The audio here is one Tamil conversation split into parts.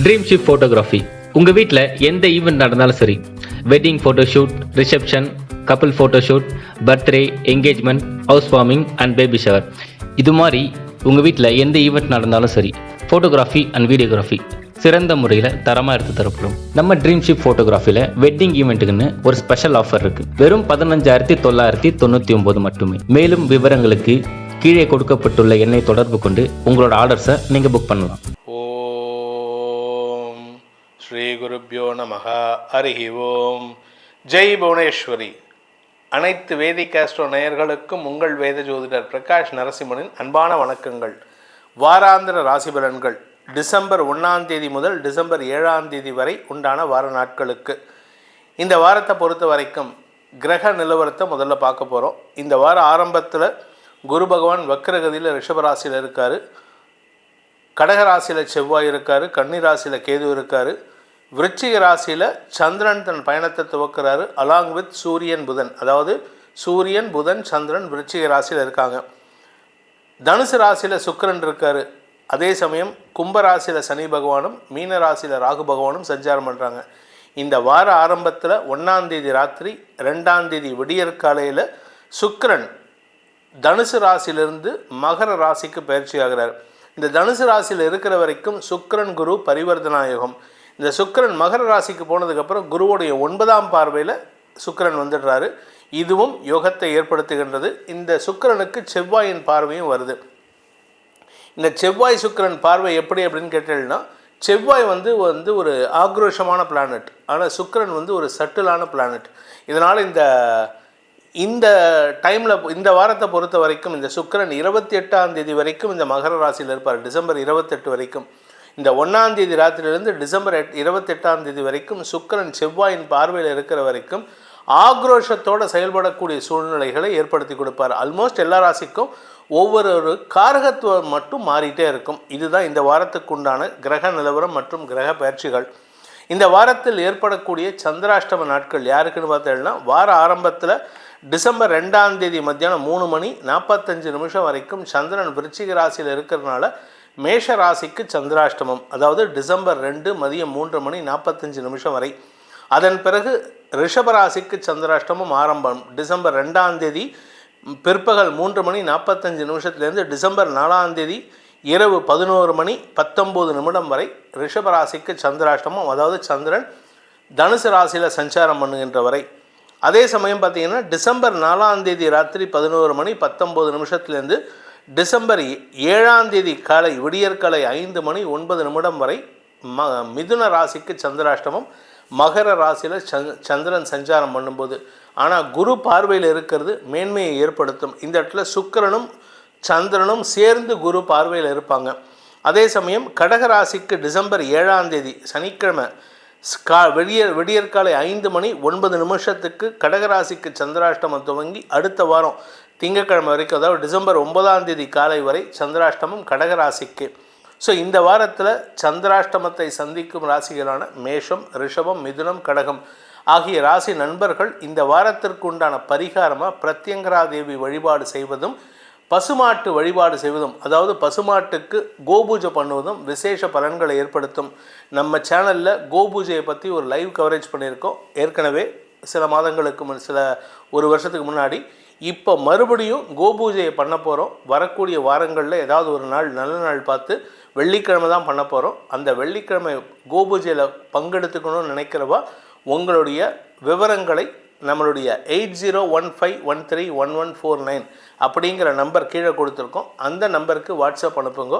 Dream ship photography. உங்கள் வீட்டில் எந்த ஈவெண்ட் நடந்தாலும் சரி, wedding photoshoot, reception, couple photoshoot, birthday, engagement, house warming and baby shower, இது மாதிரி உங்கள் வீட்டில் எந்த ஈவெண்ட் நடந்தாலும் சரி, ஃபோட்டோகிராஃபி அண்ட் வீடியோகிராஃபி சிறந்த முறையில் தரமாக எடுத்து தரப்படும். நம்ம ட்ரீம் ஷிப் ஃபோட்டோகிராஃபியில் வெட்டிங் ஈவெண்ட்டுக்குன்னு ஒரு ஸ்பெஷல் ஆஃபர் இருக்குது. வெறும் 15,999 மட்டுமே. மேலும் விவரங்களுக்கு கீழே கொடுக்கப்பட்டுள்ள எண்ணை தொடர்பு கொண்டு உங்களோட ஆர்டர்ஸை நீங்கள் புக் பண்ணலாம். ஓம் ஸ்ரீ குருப்யோ நமஹ. ஹரிஹி ஓம். ஜெய் புவனேஸ்வரி. அனைத்து வேதிக் ஆஸ்ட்ரோ நேயர்களுக்கும் உங்கள் வேத ஜோதிடர் பிரகாஷ் நரசிம்மனின் அன்பான வணக்கங்கள். வாராந்திர ராசி பலன்கள் டிசம்பர் 1ஆம் தேதி முதல் டிசம்பர் 7ஆம் தேதி வரை உண்டான வார நாட்களுக்கு. இந்த வாரத்தை பொறுத்த வரைக்கும் கிரக நிலவரத்தை முதல்ல பார்க்க போகிறோம். இந்த வார ஆரம்பத்தில் குரு பகவான் வக்ரகதியில் ரிஷபராசியில் இருக்கார், கடகராசியில் செவ்வாய் இருக்கார், கன்னி ராசியில் கேது இருக்கார், விருச்சிக ராசியில் சந்திரன் தன் பயணத்தை துவக்கிறாரு அலாங் வித் சூரியன் புதன். அதாவது சூரியன் புதன் சந்திரன் விருச்சிக ராசியில் இருக்காங்க. தனுசு ராசியில் சுக்கிரன் இருக்கார். அதே சமயம் கும்பராசியில் சனி பகவானும் மீன ராசியில் ராகு பகவானும் சஞ்சாரம் பண்ணுறாங்க. இந்த வார ஆரம்பத்தில் 1ஆம் தேதி ராத்திரி 2ஆம் தேதி விடியற்காலையில் சுக்கிரன் தனுசு ராசியிலிருந்து மகர ராசிக்கு பயிற்சி ஆகிறார். இந்த தனுசு ராசியில் இருக்கிற வரைக்கும் சுக்கிரன் குரு பரிவர்த்தனாயோகம். இந்த சுக்கிரன் மகர ராசிக்கு போனதுக்கப்புறம் குருவுடைய 9ஆம் பார்வையில் சுக்கிரன் வந்துடுறாரு. இதுவும் யோகத்தை ஏற்படுத்துகின்றது. இந்த சுக்கிரனுக்கு செவ்வாயின் பார்வையும் வருது. இந்த செவ்வாய் சுக்கிரன் பார்வை எப்படி அப்படின்னு கேட்டீங்கன்னா, செவ்வாய் வந்து ஒரு ஆக்ரோஷமான பிளானட், ஆனால் சுக்கிரன் ஒரு சட்டிலான பிளானட். இதனால் இந்த டைமில் இந்த வாரத்தை பொறுத்த வரைக்கும் இந்த சுக்கிரன் 28ஆம் தேதி வரைக்கும் இந்த மகர ராசியில் இருப்பார். டிசம்பர் 28 வரைக்கும். இந்த 1ஆம் தேதி ராத்திரியிலிருந்து டிசம்பர் 28ஆம் தேதி வரைக்கும் சுக்கிரன் செவ்வாயின் பார்வையில் இருக்கிற வரைக்கும் ஆக்ரோஷத்தோடு செயல்படக்கூடிய சூழ்நிலைகளை ஏற்படுத்தி கொடுப்பார். ஆல்மோஸ்ட் எல்லா ராசிக்கும் ஒவ்வொரு காரகத்துவம் மட்டும் மாறிட்டே இருக்கும். இதுதான் இந்த வாரத்துக்கு உண்டான கிரக நிலவரம் மற்றும் கிரக பயிற்சிகள். இந்த வாரத்தில் ஏற்படக்கூடிய சந்திராஷ்டம நாட்கள் யாருக்குன்னு பார்த்தீங்கன்னா, வார ஆரம்பத்தில் டிசம்பர் 2ஆம் தேதி மத்தியானம் 3:45 வரைக்கும் சந்திரன் விருச்சிக ராசியில் இருக்கிறதுனால மேஷ ராசிக்கு சந்திராஷ்டமம். அதாவது டிசம்பர் 2 மதியம் 3:45 வரை. அதன் பிறகு ரிஷபராசிக்கு சந்திராஷ்டமம் ஆரம்பம். டிசம்பர் 2ஆம் தேதி பிற்பகல் 3:45 டிசம்பர் 4ஆம் தேதி இரவு 11:19 வரை ரிஷபராசிக்கு சந்திராஷ்டமம். அதாவது சந்திரன் தனுசு ராசியில் சஞ்சாரம் பண்ணுகின்ற வரை. அதே சமயம் பார்த்திங்கன்னா டிசம்பர் 4ஆம் தேதி ராத்திரி 11:19 டிசம்பர் 7ஆம் தேதி காலை விடியற்காலை 5:09 வரை மிதுன ராசிக்கு சந்திராஷ்டமம். மகர ராசியில் சந்திரன் சஞ்சாரம் பண்ணும்போது. ஆனால் குரு பார்வையில் இருக்கிறது மேன்மையை ஏற்படுத்தும். இந்த இடத்துல சுக்கிரனும் சந்திரனும் சேர்ந்து குரு பார்வையில் இருப்பாங்க. அதே சமயம் கடகராசிக்கு டிசம்பர் 7ஆம் தேதி சனிக்கிழமை விடியற்காலை 5:09 கடகராசிக்கு சந்திராஷ்டமம் துவங்கி அடுத்த வாரம் திங்கட்கிழமை வரைக்கும், அதாவது டிசம்பர் 9ஆம் தேதி காலை வரை சந்திராஷ்டமம் கடகராசிக்கு. ஸோ இந்த வாரத்தில் சந்திராஷ்டமத்தை சந்திக்கும் ராசிகளான மேஷம், ரிஷபம், மிதுனம், கடகம் ஆகிய ராசி நண்பர்கள் இந்த வாரத்திற்கு உண்டான பரிகாரமாக பிரத்யங்கரா தேவி வழிபாடு செய்வதும் பசுமாட்டு வழிபாடு செய்வதும், அதாவது பசுமாட்டுக்கு கோபூஜை பண்ணுவதும் விசேஷ பலன்களை ஏற்படுத்தும். நம்ம சேனலில் கோபூஜையை பற்றி ஒரு லைவ் கவரேஜ் பண்ணியிருக்கோம் ஏற்கனவே சில மாதங்களுக்கு ஒரு வருஷத்துக்கு முன்னாடி. இப்போ மறுபடியும் கோபூஜையை பண்ண போகிறோம். வரக்கூடிய வாரங்களில் ஏதாவது ஒரு நாள் நல்ல நாள் பார்த்து வெள்ளிக்கிழமை தான் பண்ண போகிறோம். அந்த வெள்ளிக்கிழமை கோபூஜையில் பங்கெடுத்துக்கணும்னு நினைக்கிறவா உங்களுடைய விவரங்களை நம்மளுடைய 8015131149 அப்படிங்கிற நம்பர் கீழே கொடுத்துருக்கோம். அந்த நம்பருக்கு வாட்ஸ்அப் அனுப்புங்க.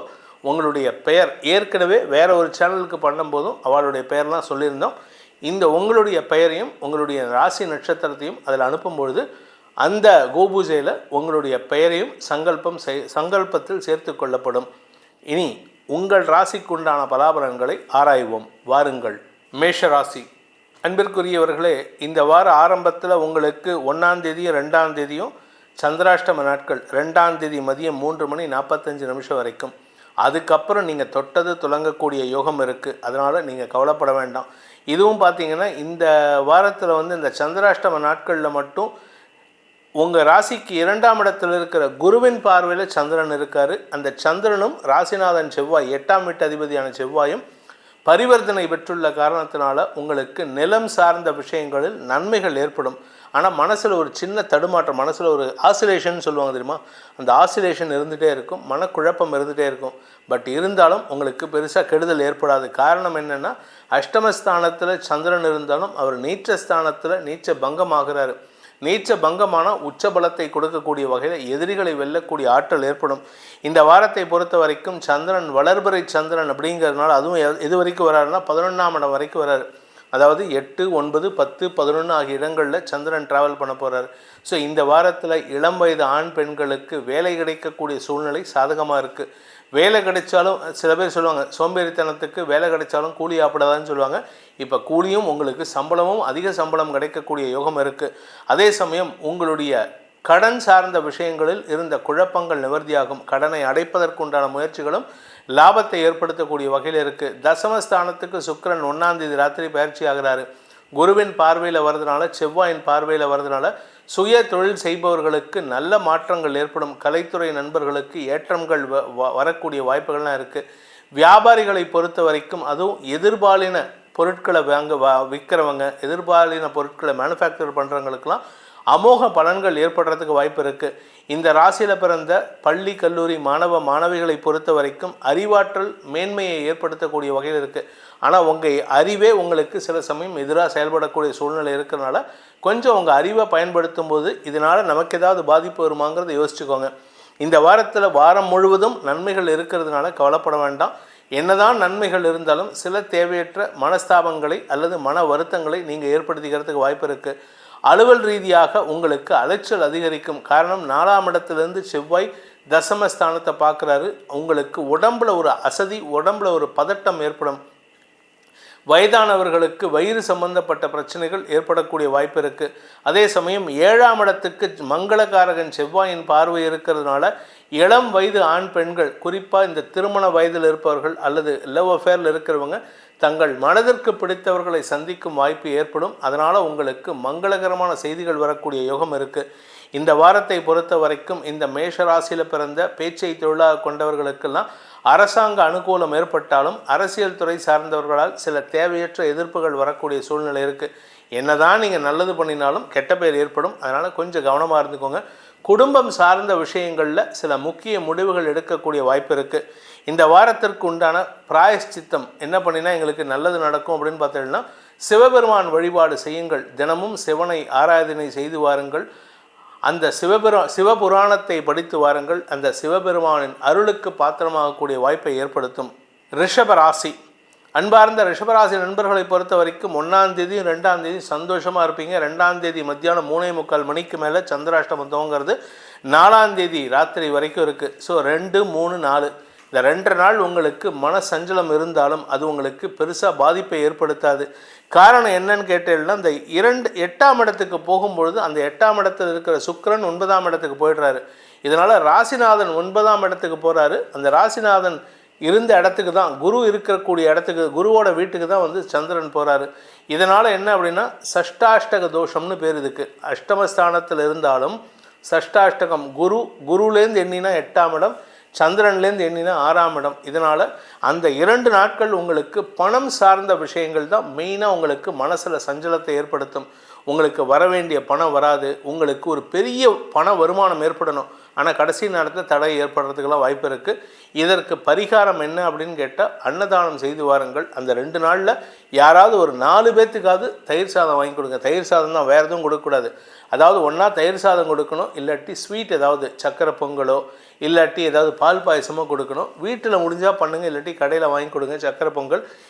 உங்களுடைய பெயர் ஏற்கனவே வேறு ஒரு சேனலுக்கு பண்ணும்போதும் அவளுடைய பெயர்லாம் சொல்லியிருந்தோம். இந்த உங்களுடைய பெயரையும் உங்களுடைய ராசி நட்சத்திரத்தையும் அதில் அனுப்பும்பொழுது அந்த கோபூஜையில் உங்களுடைய பெயரையும் சங்கல்பத்தில் சேர்த்து கொள்ளப்படும். இனி உங்கள் ராசிக்குண்டான பலாபலன்களை ஆராய்வோம். வாருங்கள். மேஷ ராசி அன்பிற்குரியவர்களே, இந்த வார ஆரம்பத்தில் உங்களுக்கு 1ஆம் தேதியும் 2ஆம் தேதியும் சந்திராஷ்டம நாட்கள். 2ஆம் தேதி மதியம் 3:45 வரைக்கும். அதுக்கப்புறம் நீங்கள் தொட்டது துலங்கக்கூடிய யோகம் இருக்குது. அதனால் நீங்கள் கவலைப்பட வேண்டாம். இதுவும் பார்த்திங்கன்னா இந்த வாரத்தில் இந்த சந்திராஷ்டம நாட்களில் மட்டும் உங்கள் ராசிக்கு 2ஆம் இடத்தில் இருக்கிற குருவின் பார்வையில் சந்திரன் இருக்கார். அந்த சந்திரனும் ராசிநாதன் செவ்வாய் 8ஆம் வீட்டு அதிபதியான செவ்வாயும் பரிவர்த்தனை பெற்றுள்ள காரணத்தினால உங்களுக்கு நிலம் சார்ந்த விஷயங்களில் நன்மைகள் ஏற்படும். ஆனால் மனசில் ஒரு சின்ன தடுமாற்றம், மனசில் ஒரு ஆசிலேஷன் சொல்லுவாங்க தெரியுமா, அந்த ஆசிலேஷன் இருந்துகிட்டே இருக்கும், மனக்குழப்பம் இருந்துகிட்டே இருக்கும். பட் இருந்தாலும் உங்களுக்கு பெருசாக கெடுதல் ஏற்படாது. காரணம் என்னென்னா, அஷ்டமஸ்தானத்தில் சந்திரன் இருந்தாலும் அவர் நீச்சஸ்தானத்தில் நீச்ச பங்கம் ஆகிறாரு. நீச்ச பங்கமான உச்ச பலத்தை கொடுக்கக்கூடிய வகையில் எதிரிகளை வெல்லக்கூடிய ஆற்றல் ஏற்படும். இந்த வாரத்தை பொறுத்த வரைக்கும் சந்திரன் வளர்பிறை சந்திரன் அப்படிங்கிறதுனால, அதுவும் எது வரைக்கும் வராருன்னா 11ஆம் இடம் வரைக்கும் வராரு. அதாவது 8, 9, 10, 11 ஆகிய இடங்களில் சந்திரன் ட்ராவல் பண்ண போகிறார். ஸோ இந்த வாரத்தில் இளம் வயது ஆண் பெண்களுக்கு வேலை கிடைக்கக்கூடிய சூழ்நிலை சாதகமாக இருக்குது. வேலை கிடைச்சாலும் சில பேர் சொல்லுவாங்க, சோம்பேறித்தனத்துக்கு வேலை கிடைச்சாலும் கூலி ஆப்படாதான்னு சொல்லுவாங்க. இப்போ கூலியும் உங்களுக்கு சம்பளமும் அதிக சம்பளம் கிடைக்கக்கூடிய யோகம் இருக்குது. அதே சமயம் உங்களுடைய கடன் சார்ந்த விஷயங்களில் இருந்த குழப்பங்கள் நிவர்த்தியாகும். கடனை அடைப்பதற்குண்டான முயற்சிகளும் லாபத்தை ஏற்படுத்தக்கூடிய வகையில் இருக்குது. தசமஸ்தானத்துக்கு சுக்கிரன் 1ஆம் தேதி ராத்திரி பயிற்சி ஆகிறாரு. குருவின் பார்வையில் வர்றதுனால, செவ்வாயின் பார்வையில் வர்றதுனால சுய தொழில் செய்பவர்களுக்கு நல்ல மாற்றங்கள் ஏற்படும். கலைத்துறை நண்பர்களுக்கு ஏற்றங்கள் வரக்கூடிய வாய்ப்புகள்லாம் இருக்குது. வியாபாரிகளை பொறுத்த வரைக்கும், அதுவும் எதிர்பாலின பொருட்களை விற்கிறவங்க, எதிர்பாலின பொருட்களை மேனுஃபேக்சர் பண்ணுறவங்களுக்கெல்லாம் அமோக பலன்கள் ஏற்படுறதுக்கு வாய்ப்பு இருக்குது. இந்த ராசியில் பிறந்த பள்ளி கல்லூரி மாணவ மாணவிகளை பொறுத்த வரைக்கும் அறிவாற்றல் மேன்மையை ஏற்படுத்தக்கூடிய வகையில் இருக்குது. ஆனால் உங்கள் அறிவே உங்களுக்கு சில சமயம் எதிராக செயல்படக்கூடிய சூழ்நிலை இருக்கிறனால கொஞ்சம் உங்கள் அறிவை பயன்படுத்தும் போது இதனால் நமக்கு ஏதாவது பாதிப்பு வருமாங்கிறத யோசிச்சுக்கோங்க. இந்த வாரத்தில் வாரம் முழுவதும் நன்மைகள் இருக்கிறதுனால கவலைப்பட வேண்டாம். என்னதான் நன்மைகள் இருந்தாலும் சில தேவையற்ற மனஸ்தாபங்களை அல்லது மன வருத்தங்களை நீங்கள் ஏற்படுத்திக்கிறதுக்கு வாய்ப்பு இருக்குது. அலுவல் ரீதியாக உங்களுக்கு அலைச்சல் அதிகரிக்கும். காரணம், 4ஆம் இடத்துலேருந்து செவ்வாய் தசமஸ்தானத்தை பார்க்குறாரு. உங்களுக்கு உடம்புல ஒரு அசதி, உடம்புல ஒரு பதட்டம் ஏற்படும். வயதானவர்களுக்கு வயிறு சம்பந்தப்பட்ட பிரச்சனைகள் ஏற்படக்கூடிய வாய்ப்பு இருக்குது. அதே சமயம் 7ஆம் இடத்துக்கு மங்களகாரகன் செவ்வாயின் பார்வை இருக்கிறதுனால இளம் வயது ஆண் பெண்கள், குறிப்பாக இந்த திருமண வயதில் இருப்பவர்கள் அல்லது லவ் அஃபேரில் இருக்கிறவங்க தங்கள் மனதிற்கு பிடித்தவர்களை சந்திக்கும் வாய்ப்பு ஏற்படும். அதனால் உங்களுக்கு மங்களகரமான செய்திகள் வரக்கூடிய யோகம் இருக்குது. இந்த வாரத்தை பொறுத்த வரைக்கும் இந்த மேஷராசியில் பிறந்த பேச்சை தொழிலாக கொண்டவர்களுக்கெல்லாம் அரசாங்க அனுகூலம் ஏற்பட்டாலும் அரசியல் துறை சார்ந்தவர்களால் சில தேவையற்ற எதிர்ப்புகள் வரக்கூடிய சூழ்நிலை இருக்குது. என்னதான் நீங்கள் நல்லது பண்ணினாலும் கெட்ட பேர் ஏற்படும். அதனால் கொஞ்சம் கவனமாக இருந்துக்கோங்க. குடும்பம் சார்ந்த விஷயங்களில் சில முக்கிய முடிவுகள் எடுக்கக்கூடிய வாய்ப்பு இருக்குது. இந்த வாரத்திற்கு உண்டான பிராயஷ்சித்தம் என்ன பண்ணினா எங்களுக்கு நல்லது நடக்கும் அப்படின்னு பார்த்தீங்கன்னா, சிவபெருமான் வழிபாடு செய்யுங்கள். தினமும் சிவனை ஆராதனை செய்து வாருங்கள். அந்த சிவபுராணத்தை படித்து வாருங்கள். அந்த சிவபெருமானின் அருளுக்கு பாத்திரமாகக்கூடிய வாய்ப்பை ஏற்படுத்தும். ரிஷபராசி, அன்பார்ந்த ரிஷபராசி நண்பர்களை பொறுத்த வரைக்கும் 1ஆம் தேதி 2ஆம் தேதி சந்தோஷமாக இருப்பீங்க. 2ஆம் தேதி மத்தியானம் 3:45 மணிக்கு மேலே சந்திராஷ்டமம் துவங்கிறது. 4ஆம் தேதி ராத்திரி வரைக்கும் இருக்குது. ஸோ 2, 3, 4 இந்த 2 நாள் உங்களுக்கு மன சஞ்சலம் இருந்தாலும் அது உங்களுக்கு பெருசாக பாதிப்பை ஏற்படுத்தாது. காரணம் என்னன்னு கேட்டீங்கன்னா, இந்த 8ஆம் இடத்துக்கு போகும்பொழுது அந்த 8ஆம் இடத்தில் இருக்கிற சுக்கிரன் 9ஆம் இடத்துக்கு போயிடுறாரு. இதனால் ராசிநாதன் 9ஆம் இடத்துக்கு போகிறாரு. அந்த ராசிநாதன் இருந்த இடத்துக்கு தான், குரு இருக்கக்கூடிய இடத்துக்கு, குருவோட வீட்டுக்கு தான் வந்து சந்திரன் போகிறாரு. இதனால் என்ன அப்படின்னா, சஷ்டாஷ்டக தோஷம்னு பேர் இதுக்கு. அஷ்டமஸ்தானத்தில் இருந்தாலும் சஷ்டாஷ்டகம், குருலேருந்து எண்ணினா 8ஆம் இடம், சந்திரன்லேருந்து எண்ணினா 6ஆம் இடம். இதனால் அந்த 2 நாட்கள் உங்களுக்கு பணம் சார்ந்த விஷயங்கள் தான் மெயினாக உங்களுக்கு மனசில் சஞ்சலத்தை ஏற்படுத்தும். உங்களுக்கு வர வேண்டிய பணம் வராது. உங்களுக்கு ஒரு பெரிய பண வருமானம் ஏற்படணும், ஆனால் கடைசி நேரத்தில் தடை ஏற்படுறதுக்கெல்லாம் வாய்ப்பு இருக்குது. இதற்கு பரிகாரம் என்ன அப்படின்னு கேட்டால், அன்னதானம் செய்து வாருங்கள். அந்த 2 நாளில் யாராவது ஒரு 4 பேர்த்துக்காவது தயிர் சாதம் வாங்கி கொடுங்க. தயிர் சாதம் தான், வேறு எதுவும் கொடுக்கக்கூடாது. அதாவது ஒன்றா தயிர் சாதம் கொடுக்கணும், இல்லாட்டி ஸ்வீட் ஏதாவது சக்கரை பொங்கலோ இல்லாட்டி ஏதாவது பால் பாயசமோ கொடுக்கணும். வீட்டில் முடிஞ்சால் பண்ணுங்கள், இல்லாட்டி கடையில் வாங்கி கொடுங்க சக்கரை பொங்கல்.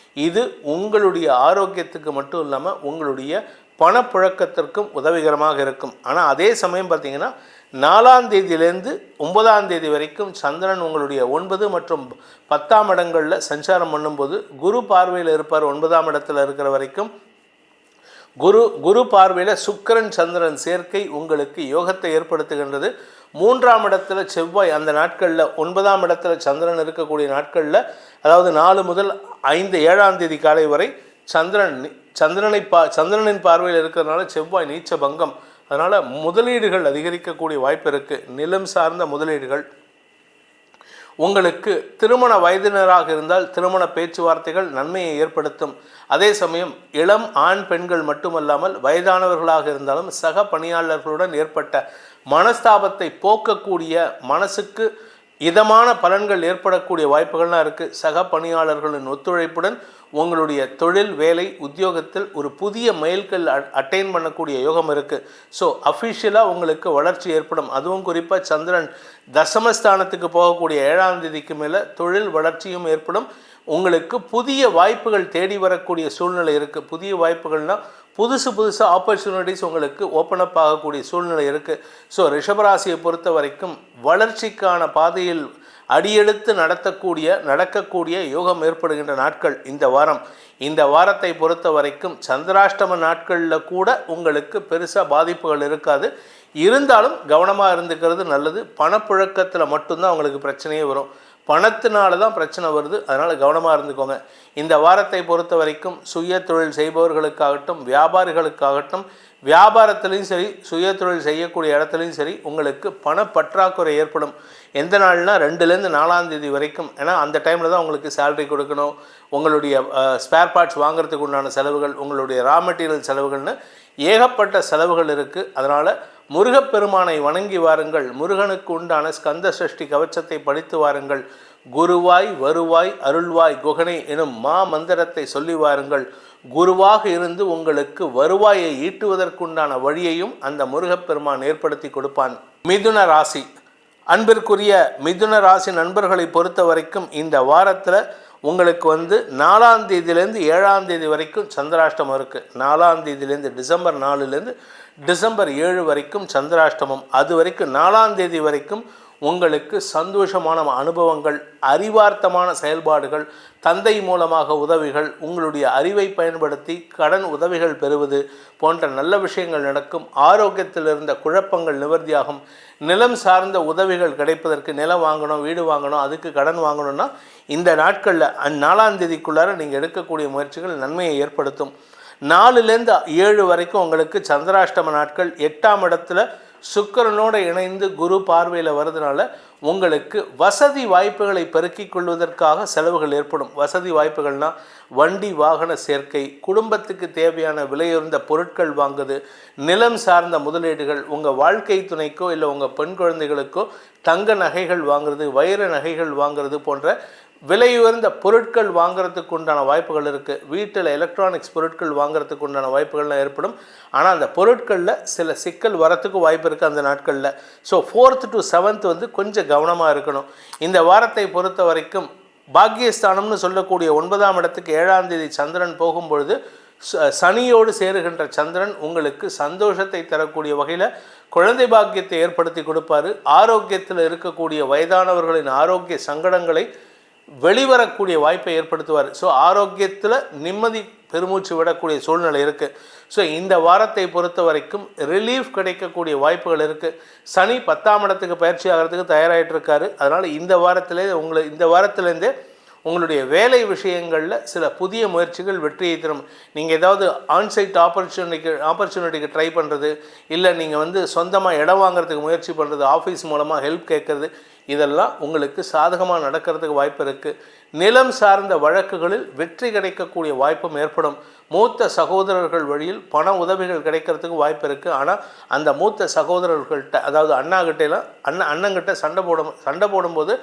இது உங்களுடைய ஆரோக்கியத்துக்கு மட்டும் இல்லாமல் உங்களுடைய பணப்புழக்கத்திற்கும் உதவிகரமாக இருக்கும். ஆனால் அதே சமயம் பார்த்திங்கன்னா, 4ஆம் தேதியிலேருந்து 9ஆம் தேதி வரைக்கும் சந்திரன் உங்களுடைய 9 மற்றும் 10ஆம் இடங்களில் சஞ்சாரம் பண்ணும்போது குரு பார்வையில் இருப்பார். 9ஆம் இடத்துல இருக்கிற வரைக்கும் குரு பார்வையில் சுக்கிரன் சந்திரன் சேர்க்கை உங்களுக்கு யோகத்தை ஏற்படுத்துகின்றது. 3ஆம் இடத்துல செவ்வாய், அந்த நாட்களில் 9ஆம் இடத்துல சந்திரன் இருக்கக்கூடிய நாட்களில், அதாவது 4 முதல் 5 7ஆம் தேதி காலை வரை சந்திரனின் பார்வையில் இருக்கிறதுனால செவ்வாய் நீச்ச பங்கம். அதனால் முதலீடுகள் அதிகரிக்கக்கூடிய வாய்ப்பு இருக்குது. நிலம் சார்ந்த முதலீடுகள், உங்களுக்கு திருமண வயதினராக இருந்தால் திருமண பேச்சுவார்த்தைகள் நன்மையை ஏற்படுத்தும். அதே சமயம் இளம் ஆண் பெண்கள் மட்டுமல்லாமல் வயதானவர்களாக இருந்தாலும் சக பணியாளர்களுடன் ஏற்பட்ட மனஸ்தாபத்தை போக்கக்கூடிய, மனசுக்கு இதமான பலன்கள் ஏற்படக்கூடிய வாய்ப்புகள்லாம் இருக்குது. சக பணியாளர்களின் ஒத்துழைப்புடன் உங்களுடைய தொழில், வேலை, உத்தியோகத்தில் ஒரு புதிய மைல்கல் அட்டைன் பண்ணக்கூடிய யோகம் இருக்குது. ஸோ அஃபிஷியலாக உங்களுக்கு வளர்ச்சி ஏற்படும். அதுவும் குறிப்பாக சந்திரன் தசமஸ்தானத்துக்கு போகக்கூடிய 7ஆம் தேதிக்கு மேலே தொழில் வளர்ச்சியும் ஏற்படும். உங்களுக்கு புதிய வாய்ப்புகள் தேடி வரக்கூடிய சூழ்நிலை இருக்குது. புதிய வாய்ப்புகள்னால் புதுசாக ஆப்பர்ச்சுனிட்டிஸ் உங்களுக்கு ஓப்பன் அப் ஆகக்கூடிய சூழ்நிலை இருக்குது. ஸோ ரிஷபராசியை பொறுத்த வரைக்கும் வளர்ச்சிக்கான பாதையில் அடியெடுத்து நடக்கக்கூடிய யோகம் ஏற்படுகின்ற நாட்கள் இந்த வாரம். இந்த வாரத்தை பொறுத்த வரைக்கும் சந்திராஷ்டம நாட்களில் கூட உங்களுக்கு பெருசாக பாதிப்புகள் இருக்காது. இருந்தாலும் கவனமாக இருந்துக்கிறது நல்லது. பணப்புழக்கத்தில் மட்டும்தான் உங்களுக்கு பிரச்சனையே வரும். பணத்தினால தான் பிரச்சனை வருது. அதனால் கவனமாக இருந்துக்கோங்க. இந்த வாரத்தை பொறுத்த வரைக்கும் சுய தொழில் செய்பவர்களுக்காகட்டும், வியாபாரிகளுக்காகட்டும், வியாபாரத்துலேயும் சரி, சுய தொழில் செய்யக்கூடிய இடத்துலையும் சரி, உங்களுக்கு பணப்பற்றாக்குறை ஏற்படும். எந்த நாள்னா 2லேருந்து 4ஆம் தேதி வரைக்கும். ஏன்னா அந்த டைமில் தான் உங்களுக்கு சேலரி கொடுக்கணும், உங்களுடைய ஸ்பேர் பார்ட்ஸ் வாங்குறதுக்கு உண்டான செலவுகள், உங்களுடைய ரா மெட்டீரியல் செலவுகள்னு ஏகப்பட்ட செலவுகள் இருக்குது. அதனால் முருகப்பெருமானை வணங்கி வாருங்கள். முருகனுக்கு உண்டான ஸ்கந்த சஷ்டி கவச்சத்தை படித்து வாருங்கள். குருவாய் வருவாய் அருள்வாய் குகனை எனும் மா மந்திரத்தை சொல்லி வாருங்கள். குருவாக இருந்து உங்களுக்கு வருவாயை ஈட்டுவதற்குண்டான வழியையும் அந்த முருகப்பெருமான் ஏற்படுத்தி கொடுப்பான். மிதுன ராசி, அன்பிற்குரிய மிதுன ராசி நண்பர்களை பொறுத்த வரைக்கும் இந்த வாரத்தில் உங்களுக்கு 4ஆம் தேதியிலேருந்து 7ஆம் தேதி வரைக்கும் சந்திராஷ்டமம் இருக்குது. 4ஆம் தேதியிலேருந்து டிசம்பர் 4லேருந்து டிசம்பர் 7 வரைக்கும் சந்திராஷ்டமம். அது வரைக்கும் 4ஆம் தேதி வரைக்கும் உங்களுக்கு சந்தோஷமான அனுபவங்கள், அறிவார்த்தமான செயல்பாடுகள், தந்தை மூலமாக உதவிகள், உங்களுடைய அறிவை பயன்படுத்தி கடன் உதவிகள் பெறுவது போன்ற நல்ல விஷயங்கள் நடக்கும். ஆரோக்கியத்தில் இருந்த குழப்பங்கள் நிவர்த்தியாகும். நிலம் சார்ந்த உதவிகள் கிடைப்பதற்கு, நிலம் வாங்கணும், வீடு வாங்கணும், அதுக்கு கடன் வாங்கணும்னா இந்த நாட்களில் 4ஆம் தேதிக்குள்ளார நீங்கள் எடுக்கக்கூடிய முயற்சிகள் நன்மையை ஏற்படுத்தும். 4லேருந்து 7 வரைக்கும் உங்களுக்கு சந்திராஷ்டம நாட்கள். 8ஆம் இடத்துல சுக்கிரனோடு இணைந்து குரு பார்வையில் வருதுனால உங்களுக்கு வசதி வாய்ப்புகளை பெருக்கிக் கொள்வதற்காக செலவுகள் ஏற்படும். வசதி வாய்ப்புகள்னால் வண்டி வாகன சேர்க்கை, குடும்பத்துக்கு தேவையான விலையுயர்ந்த பொருட்கள் வாங்குது, நிலம் சார்ந்த முதலீடுகள், உங்கள் வாழ்க்கை துணைக்கோ இல்லை உங்கள் பெண் குழந்தைகளுக்கோ தங்க நகைகள் வாங்குறது, வைர நகைகள் வாங்குறது போன்ற விலையுயர்ந்த பொருட்கள் வாங்குறதுக்கு உண்டான வாய்ப்புகள் இருக்குது. வீட்டில் எலக்ட்ரானிக்ஸ் பொருட்கள் வாங்குறதுக்கு உண்டான வாய்ப்புகள்லாம் ஏற்படும். ஆனால் அந்த பொருட்களில் சில சிக்கல் வரத்துக்கு வாய்ப்பு இருக்குது அந்த நாட்களில். ஸோ 4th to 7th கொஞ்சம் கவனமாக இருக்கணும். இந்த வாரத்தை பொறுத்த வரைக்கும் பாக்கியஸ்தானம்னு சொல்லக்கூடிய 9ஆம் இடத்துக்கு 7ஆம் தேதி சந்திரன் போகும்பொழுது சனியோடு சேருகின்ற சந்திரன் உங்களுக்கு சந்தோஷத்தை தரக்கூடிய வகையில் குழந்தை பாக்கியத்தை ஏற்படுத்தி கொடுப்பாரு. ஆரோக்கியத்தில் இருக்கக்கூடிய வயதானவர்களின் ஆரோக்கிய சங்கடங்களை வெளிவரக்கூடிய வாய்ப்பை ஏற்படுத்துவார். ஸோ ஆரோக்கியத்தில் நிம்மதி பெருமூச்சு விடக்கூடிய சூழ்நிலை இருக்குது. ஸோ இந்த வாரத்தை பொறுத்த வரைக்கும் ரிலீஃப் கிடைக்கக்கூடிய வாய்ப்புகள் இருக்குது. சனி 10ஆம் இடத்துக்கு பயிற்சி ஆகிறதுக்கு தயாராகிட்டு இருக்காரு. அதனால் இந்த வாரத்திலேருந்தே உங்களுடைய வேலை விஷயங்களில் சில புதிய முயற்சிகள் வெற்றியை தரும். நீங்கள் ஏதாவது ஆன்சைட் ஆப்பர்ச்சுனிட்டிக்கு ட்ரை பண்ணுறது, இல்லை நீங்கள் சொந்தமாக இடம் வாங்குறதுக்கு முயற்சி பண்ணுறது, ஆஃபீஸ் மூலமாக ஹெல்ப் கேட்குறது, இதெல்லாம் உங்களுக்கு சாதகமாக நடக்கிறதுக்கு வாய்ப்பு இருக்குது. நிலம் சார்ந்த வழக்குகளில் வெற்றி கிடைக்கக்கூடிய வாய்ப்பும் ஏற்படும். மூத்த சகோதரர்கள் வழியில் பண உதவிகள் கிடைக்கிறதுக்கு வாய்ப்பு இருக்குது. ஆனால் அந்த மூத்த சகோதரர்கள்ட்ட, அதாவது அண்ணங்கிட்ட சண்டை போடும்போது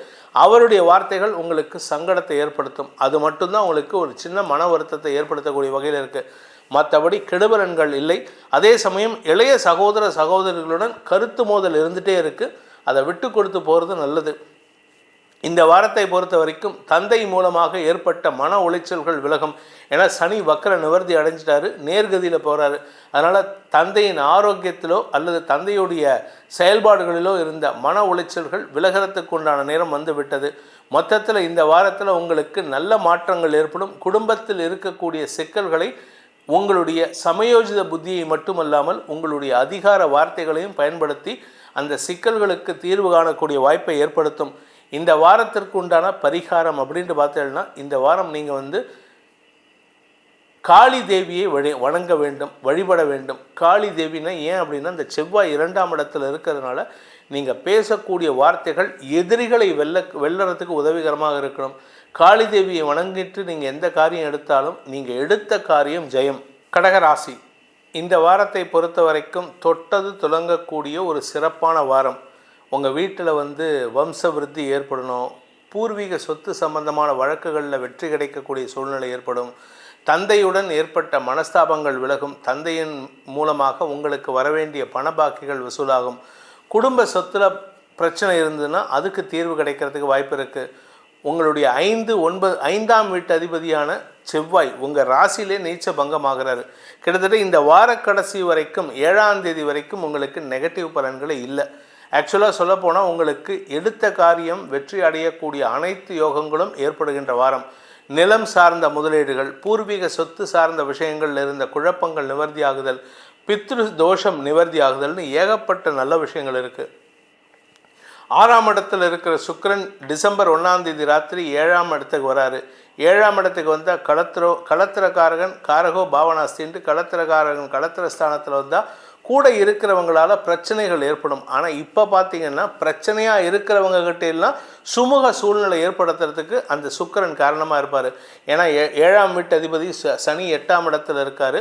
அவருடைய வார்த்தைகள் உங்களுக்கு சங்கடத்தை ஏற்படுத்தும். அது மட்டும்தான் உங்களுக்கு ஒரு சின்ன மன வருத்தத்தை ஏற்படுத்தக்கூடிய வகையில் இருக்குது. மற்றபடி கெடுபலன்கள் இல்லை. அதே சமயம் இளைய சகோதரர்களுடன் கருத்து மோதல் இருந்துகிட்டே இருக்குது. அதை விட்டு கொடுத்து போகிறது நல்லது. இந்த வாரத்தை பொறுத்த வரைக்கும் தந்தை மூலமாக ஏற்பட்ட மன உளைச்சல்கள் விலகும். ஏன்னா சனி வக்கர நிவர்த்தி அடைஞ்சிட்டாரு, நேர்கதியில் போகிறாரு. அதனால் தந்தையின் ஆரோக்கியத்திலோ அல்லது தந்தையுடைய செயல்பாடுகளிலோ இருந்த மன உளைச்சல்கள் விலகிறதுக்கு உண்டான நேரம் வந்து விட்டது. மொத்தத்தில் இந்த வாரத்தில் உங்களுக்கு நல்ல மாற்றங்கள் ஏற்படும். குடும்பத்தில் இருக்கக்கூடிய சிக்கல்களை உங்களுடைய சமயோஜித புத்தியை மட்டுமல்லாமல் உங்களுடைய அதிகார வார்த்தைகளையும் பயன்படுத்தி அந்த சிக்கல்களுக்கு தீர்வு காணக்கூடிய வாய்ப்பை ஏற்படுத்தும். இந்த வாரத்திற்கு உண்டான பரிகாரம் அப்படின்ட்டு பார்த்தீங்கன்னா, இந்த வாரம் நீங்கள் காளி தேவியை வணங்க வேண்டும், வழிபட வேண்டும். காளி தேவினா ஏன் அப்படின்னா, இந்த செவ்வாய் 2ஆம் இடத்துல இருக்கிறதுனால நீங்கள் பேசக்கூடிய வார்த்தைகள் எதிரிகளை வெல்லறதுக்கு உதவிகரமாக இருக்கணும். காளி தேவியை வணங்கிட்டு நீங்கள் எந்த காரியம் எடுத்தாலும் நீங்கள் எடுத்த காரியம் ஜெயம். கடகராசி, இந்த வாரத்தை பொறுத்த வரைக்கும் தொட்டது துலங்கக்கூடிய ஒரு சிறப்பான வாரம். உங்கள் வீட்டில் வம்ச விருத்தி ஏற்படணும். பூர்வீக சொத்து சம்பந்தமான வழக்குகளில் வெற்றி கிடைக்கக்கூடிய சூழ்நிலை ஏற்படும். தந்தையுடன் ஏற்பட்ட மனஸ்தாபங்கள் விலகும். தந்தையின் மூலமாக உங்களுக்கு வரவேண்டிய பண பாக்கிகள் வசூலாகும். குடும்ப சொத்துல பிரச்சனை இருந்ததுன்னா அதுக்கு தீர்வு கிடைக்கிறதுக்கு வாய்ப்பு இருக்குது. உங்களுடைய 5ஆம் வீட்டு அதிபதியான செவ்வாய் உங்கள் ராசியிலே நீச்ச பங்கமாகிறாரு. கிட்டத்தட்ட இந்த வார கடைசி வரைக்கும் 7ஆம் தேதி வரைக்கும் உங்களுக்கு நெகட்டிவ் பலன்களே இல்லை. ஆக்சுவலாக சொல்லப்போனால் உங்களுக்கு எடுத்த காரியம் வெற்றி அடையக்கூடிய அனைத்து யோகங்களும் ஏற்படுகின்ற வாரம். நிலம் சார்ந்த முதலீடுகள், பூர்வீக சொத்து சார்ந்த விஷயங்களில் இருந்த குழப்பங்கள் நிவர்த்தியாகுதல், பித்ரு தோஷம் நிவர்த்தியாகுதல்னு ஏகப்பட்ட நல்ல விஷயங்கள் இருக்குது. 6ஆம் இடத்துல இருக்கிற சுக்கிரன் டிசம்பர் 1ஆம் தேதி ராத்திரி 7ஆம் இடத்துக்கு வராரு. 7ஆம் இடத்துக்கு வந்தால் களத்திரக்காரகன் காரகோ பாவனாஸ்தின்ட்டு களத்திரக்காரகன் களத்திர ஸ்தானத்தில் வந்தால் கூட இருக்கிறவங்களால பிரச்சனைகள் ஏற்படும். ஆனால் இப்போ பார்த்தீங்கன்னா பிரச்சனையாக இருக்கிறவங்ககிட்ட எல்லாம் சுமூக சூழ்நிலை ஏற்படுத்துறதுக்கு அந்த சுக்கிரன் காரணமாக இருப்பார். ஏன்னா 7ஆம் வீட்டு அதிபதி சனி 8ஆம் இடத்துல இருக்கார்.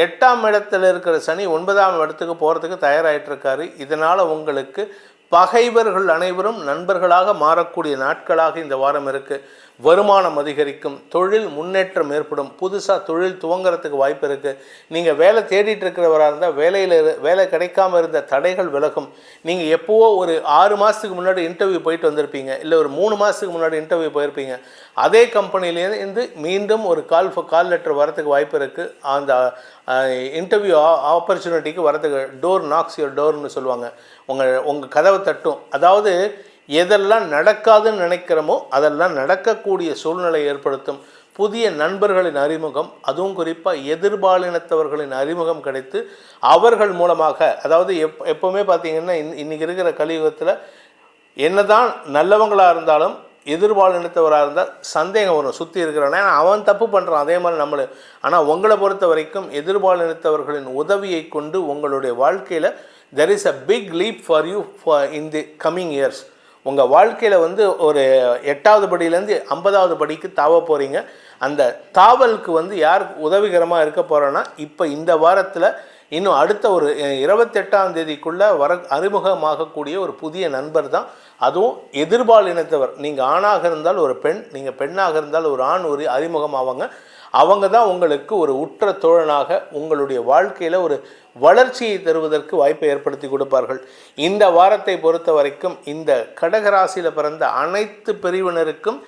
8ஆம் இடத்துல இருக்கிற சனி 9ஆம் இடத்துக்கு போகிறதுக்கு தயாராகிட்டு இருக்காரு. இதனால் உங்களுக்கு பகைவர்கள் அனைவரும் நண்பர்களாக மாறக்கூடிய நாட்களாக இந்த வாரம் இருக்குது. வருமானம் அதிகரிக்கும், தொழில் முன்னேற்றம் ஏற்படும், புதுசாக தொழில் துவங்கிறதுக்கு வாய்ப்பு இருக்குது. நீங்கள் வேலை தேடிட்டு இருக்கிறவராக இருந்தால் வேலை கிடைக்காம இருந்த தடைகள் விலகும். நீங்கள் எப்போவோ ஒரு 6 மாதத்துக்கு முன்னாடி இன்டர்வியூ போயிட்டு வந்திருப்பீங்க, இல்லை ஒரு 3 மாதத்துக்கு முன்னாடி இன்டர்வியூ போயிருப்பீங்க. அதே கம்பெனிலேருந்து மீண்டும் ஒரு கால் லெட்டர் வரத்துக்கு வாய்ப்பு இருக்குது. அந்த இன்டர்வியூ ஆப்பர்ச்சுனிட்டிக்கு வரதுக்கு டோர் நாக்ஸ் யுவர் டோர்னு சொல்லுவாங்க. உங்கள் கதவை தட்டும். அதாவது எதெல்லாம் நடக்காதுன்னு நினைக்கிறோமோ அதெல்லாம் நடக்கக்கூடிய சூழ்நிலை ஏற்படுத்தும். புதிய நண்பர்களின் அறிமுகம், அதுவும் குறிப்பாக எதிர்பாலினத்தவர்களின் அறிமுகம் கிடைத்து அவர்கள் மூலமாக, அதாவது எப்போவுமே பார்த்திங்கன்னா இன்றைக்கி இருக்கிற கலியுகத்தில் என்னதான் நல்லவங்களாக இருந்தாலும் எதிர்பாலினத்தவராக இருந்தால் சந்தேகம் வரும். சுற்றி இருக்கிறான், ஏன்னா அவன் தப்பு பண்ணுறான், அதே மாதிரி நம்மளை. ஆனால் உங்களை பொறுத்த வரைக்கும் எதிர்பாலினத்தவர்களின் உதவியை கொண்டு உங்களுடைய வாழ்க்கையில் there is a big leap for you in the coming years. உங்கள் வாழ்க்கையில் ஒரு 8ஆவது படியிலேருந்து 50ஆவது படிக்கு தாவ போகிறீங்க. அந்த தாவலுக்கு யார் உதவிகரமாக இருக்க போகிறோன்னா இப்போ இந்த வாரத்தில் இன்னும் அடுத்த ஒரு 28ஆம் தேதிக்குள்ளே அறிமுகமாகக்கூடிய ஒரு புதிய நண்பர் தான். அதுவும் எதிர்பாலினத்தவர். நீங்கள் ஆணாக இருந்தால் ஒரு பெண், நீங்கள் பெண்ணாக இருந்தால் ஒரு ஆண் ஒரு அறிமுகமாவாங்க. அவங்க தான் உங்களுக்கு ஒரு உற்ற தோழனாக உங்களுடைய வாழ்க்கையில் ஒரு வளர்ச்சியை தருவதற்கு வாய்ப்பை ஏற்படுத்தி கொடுப்பார்கள். இந்த வாரத்தை பொறுத்த வரைக்கும் இந்த கடகராசியில் பிறந்த அனைத்து பிரிவினருக்கும்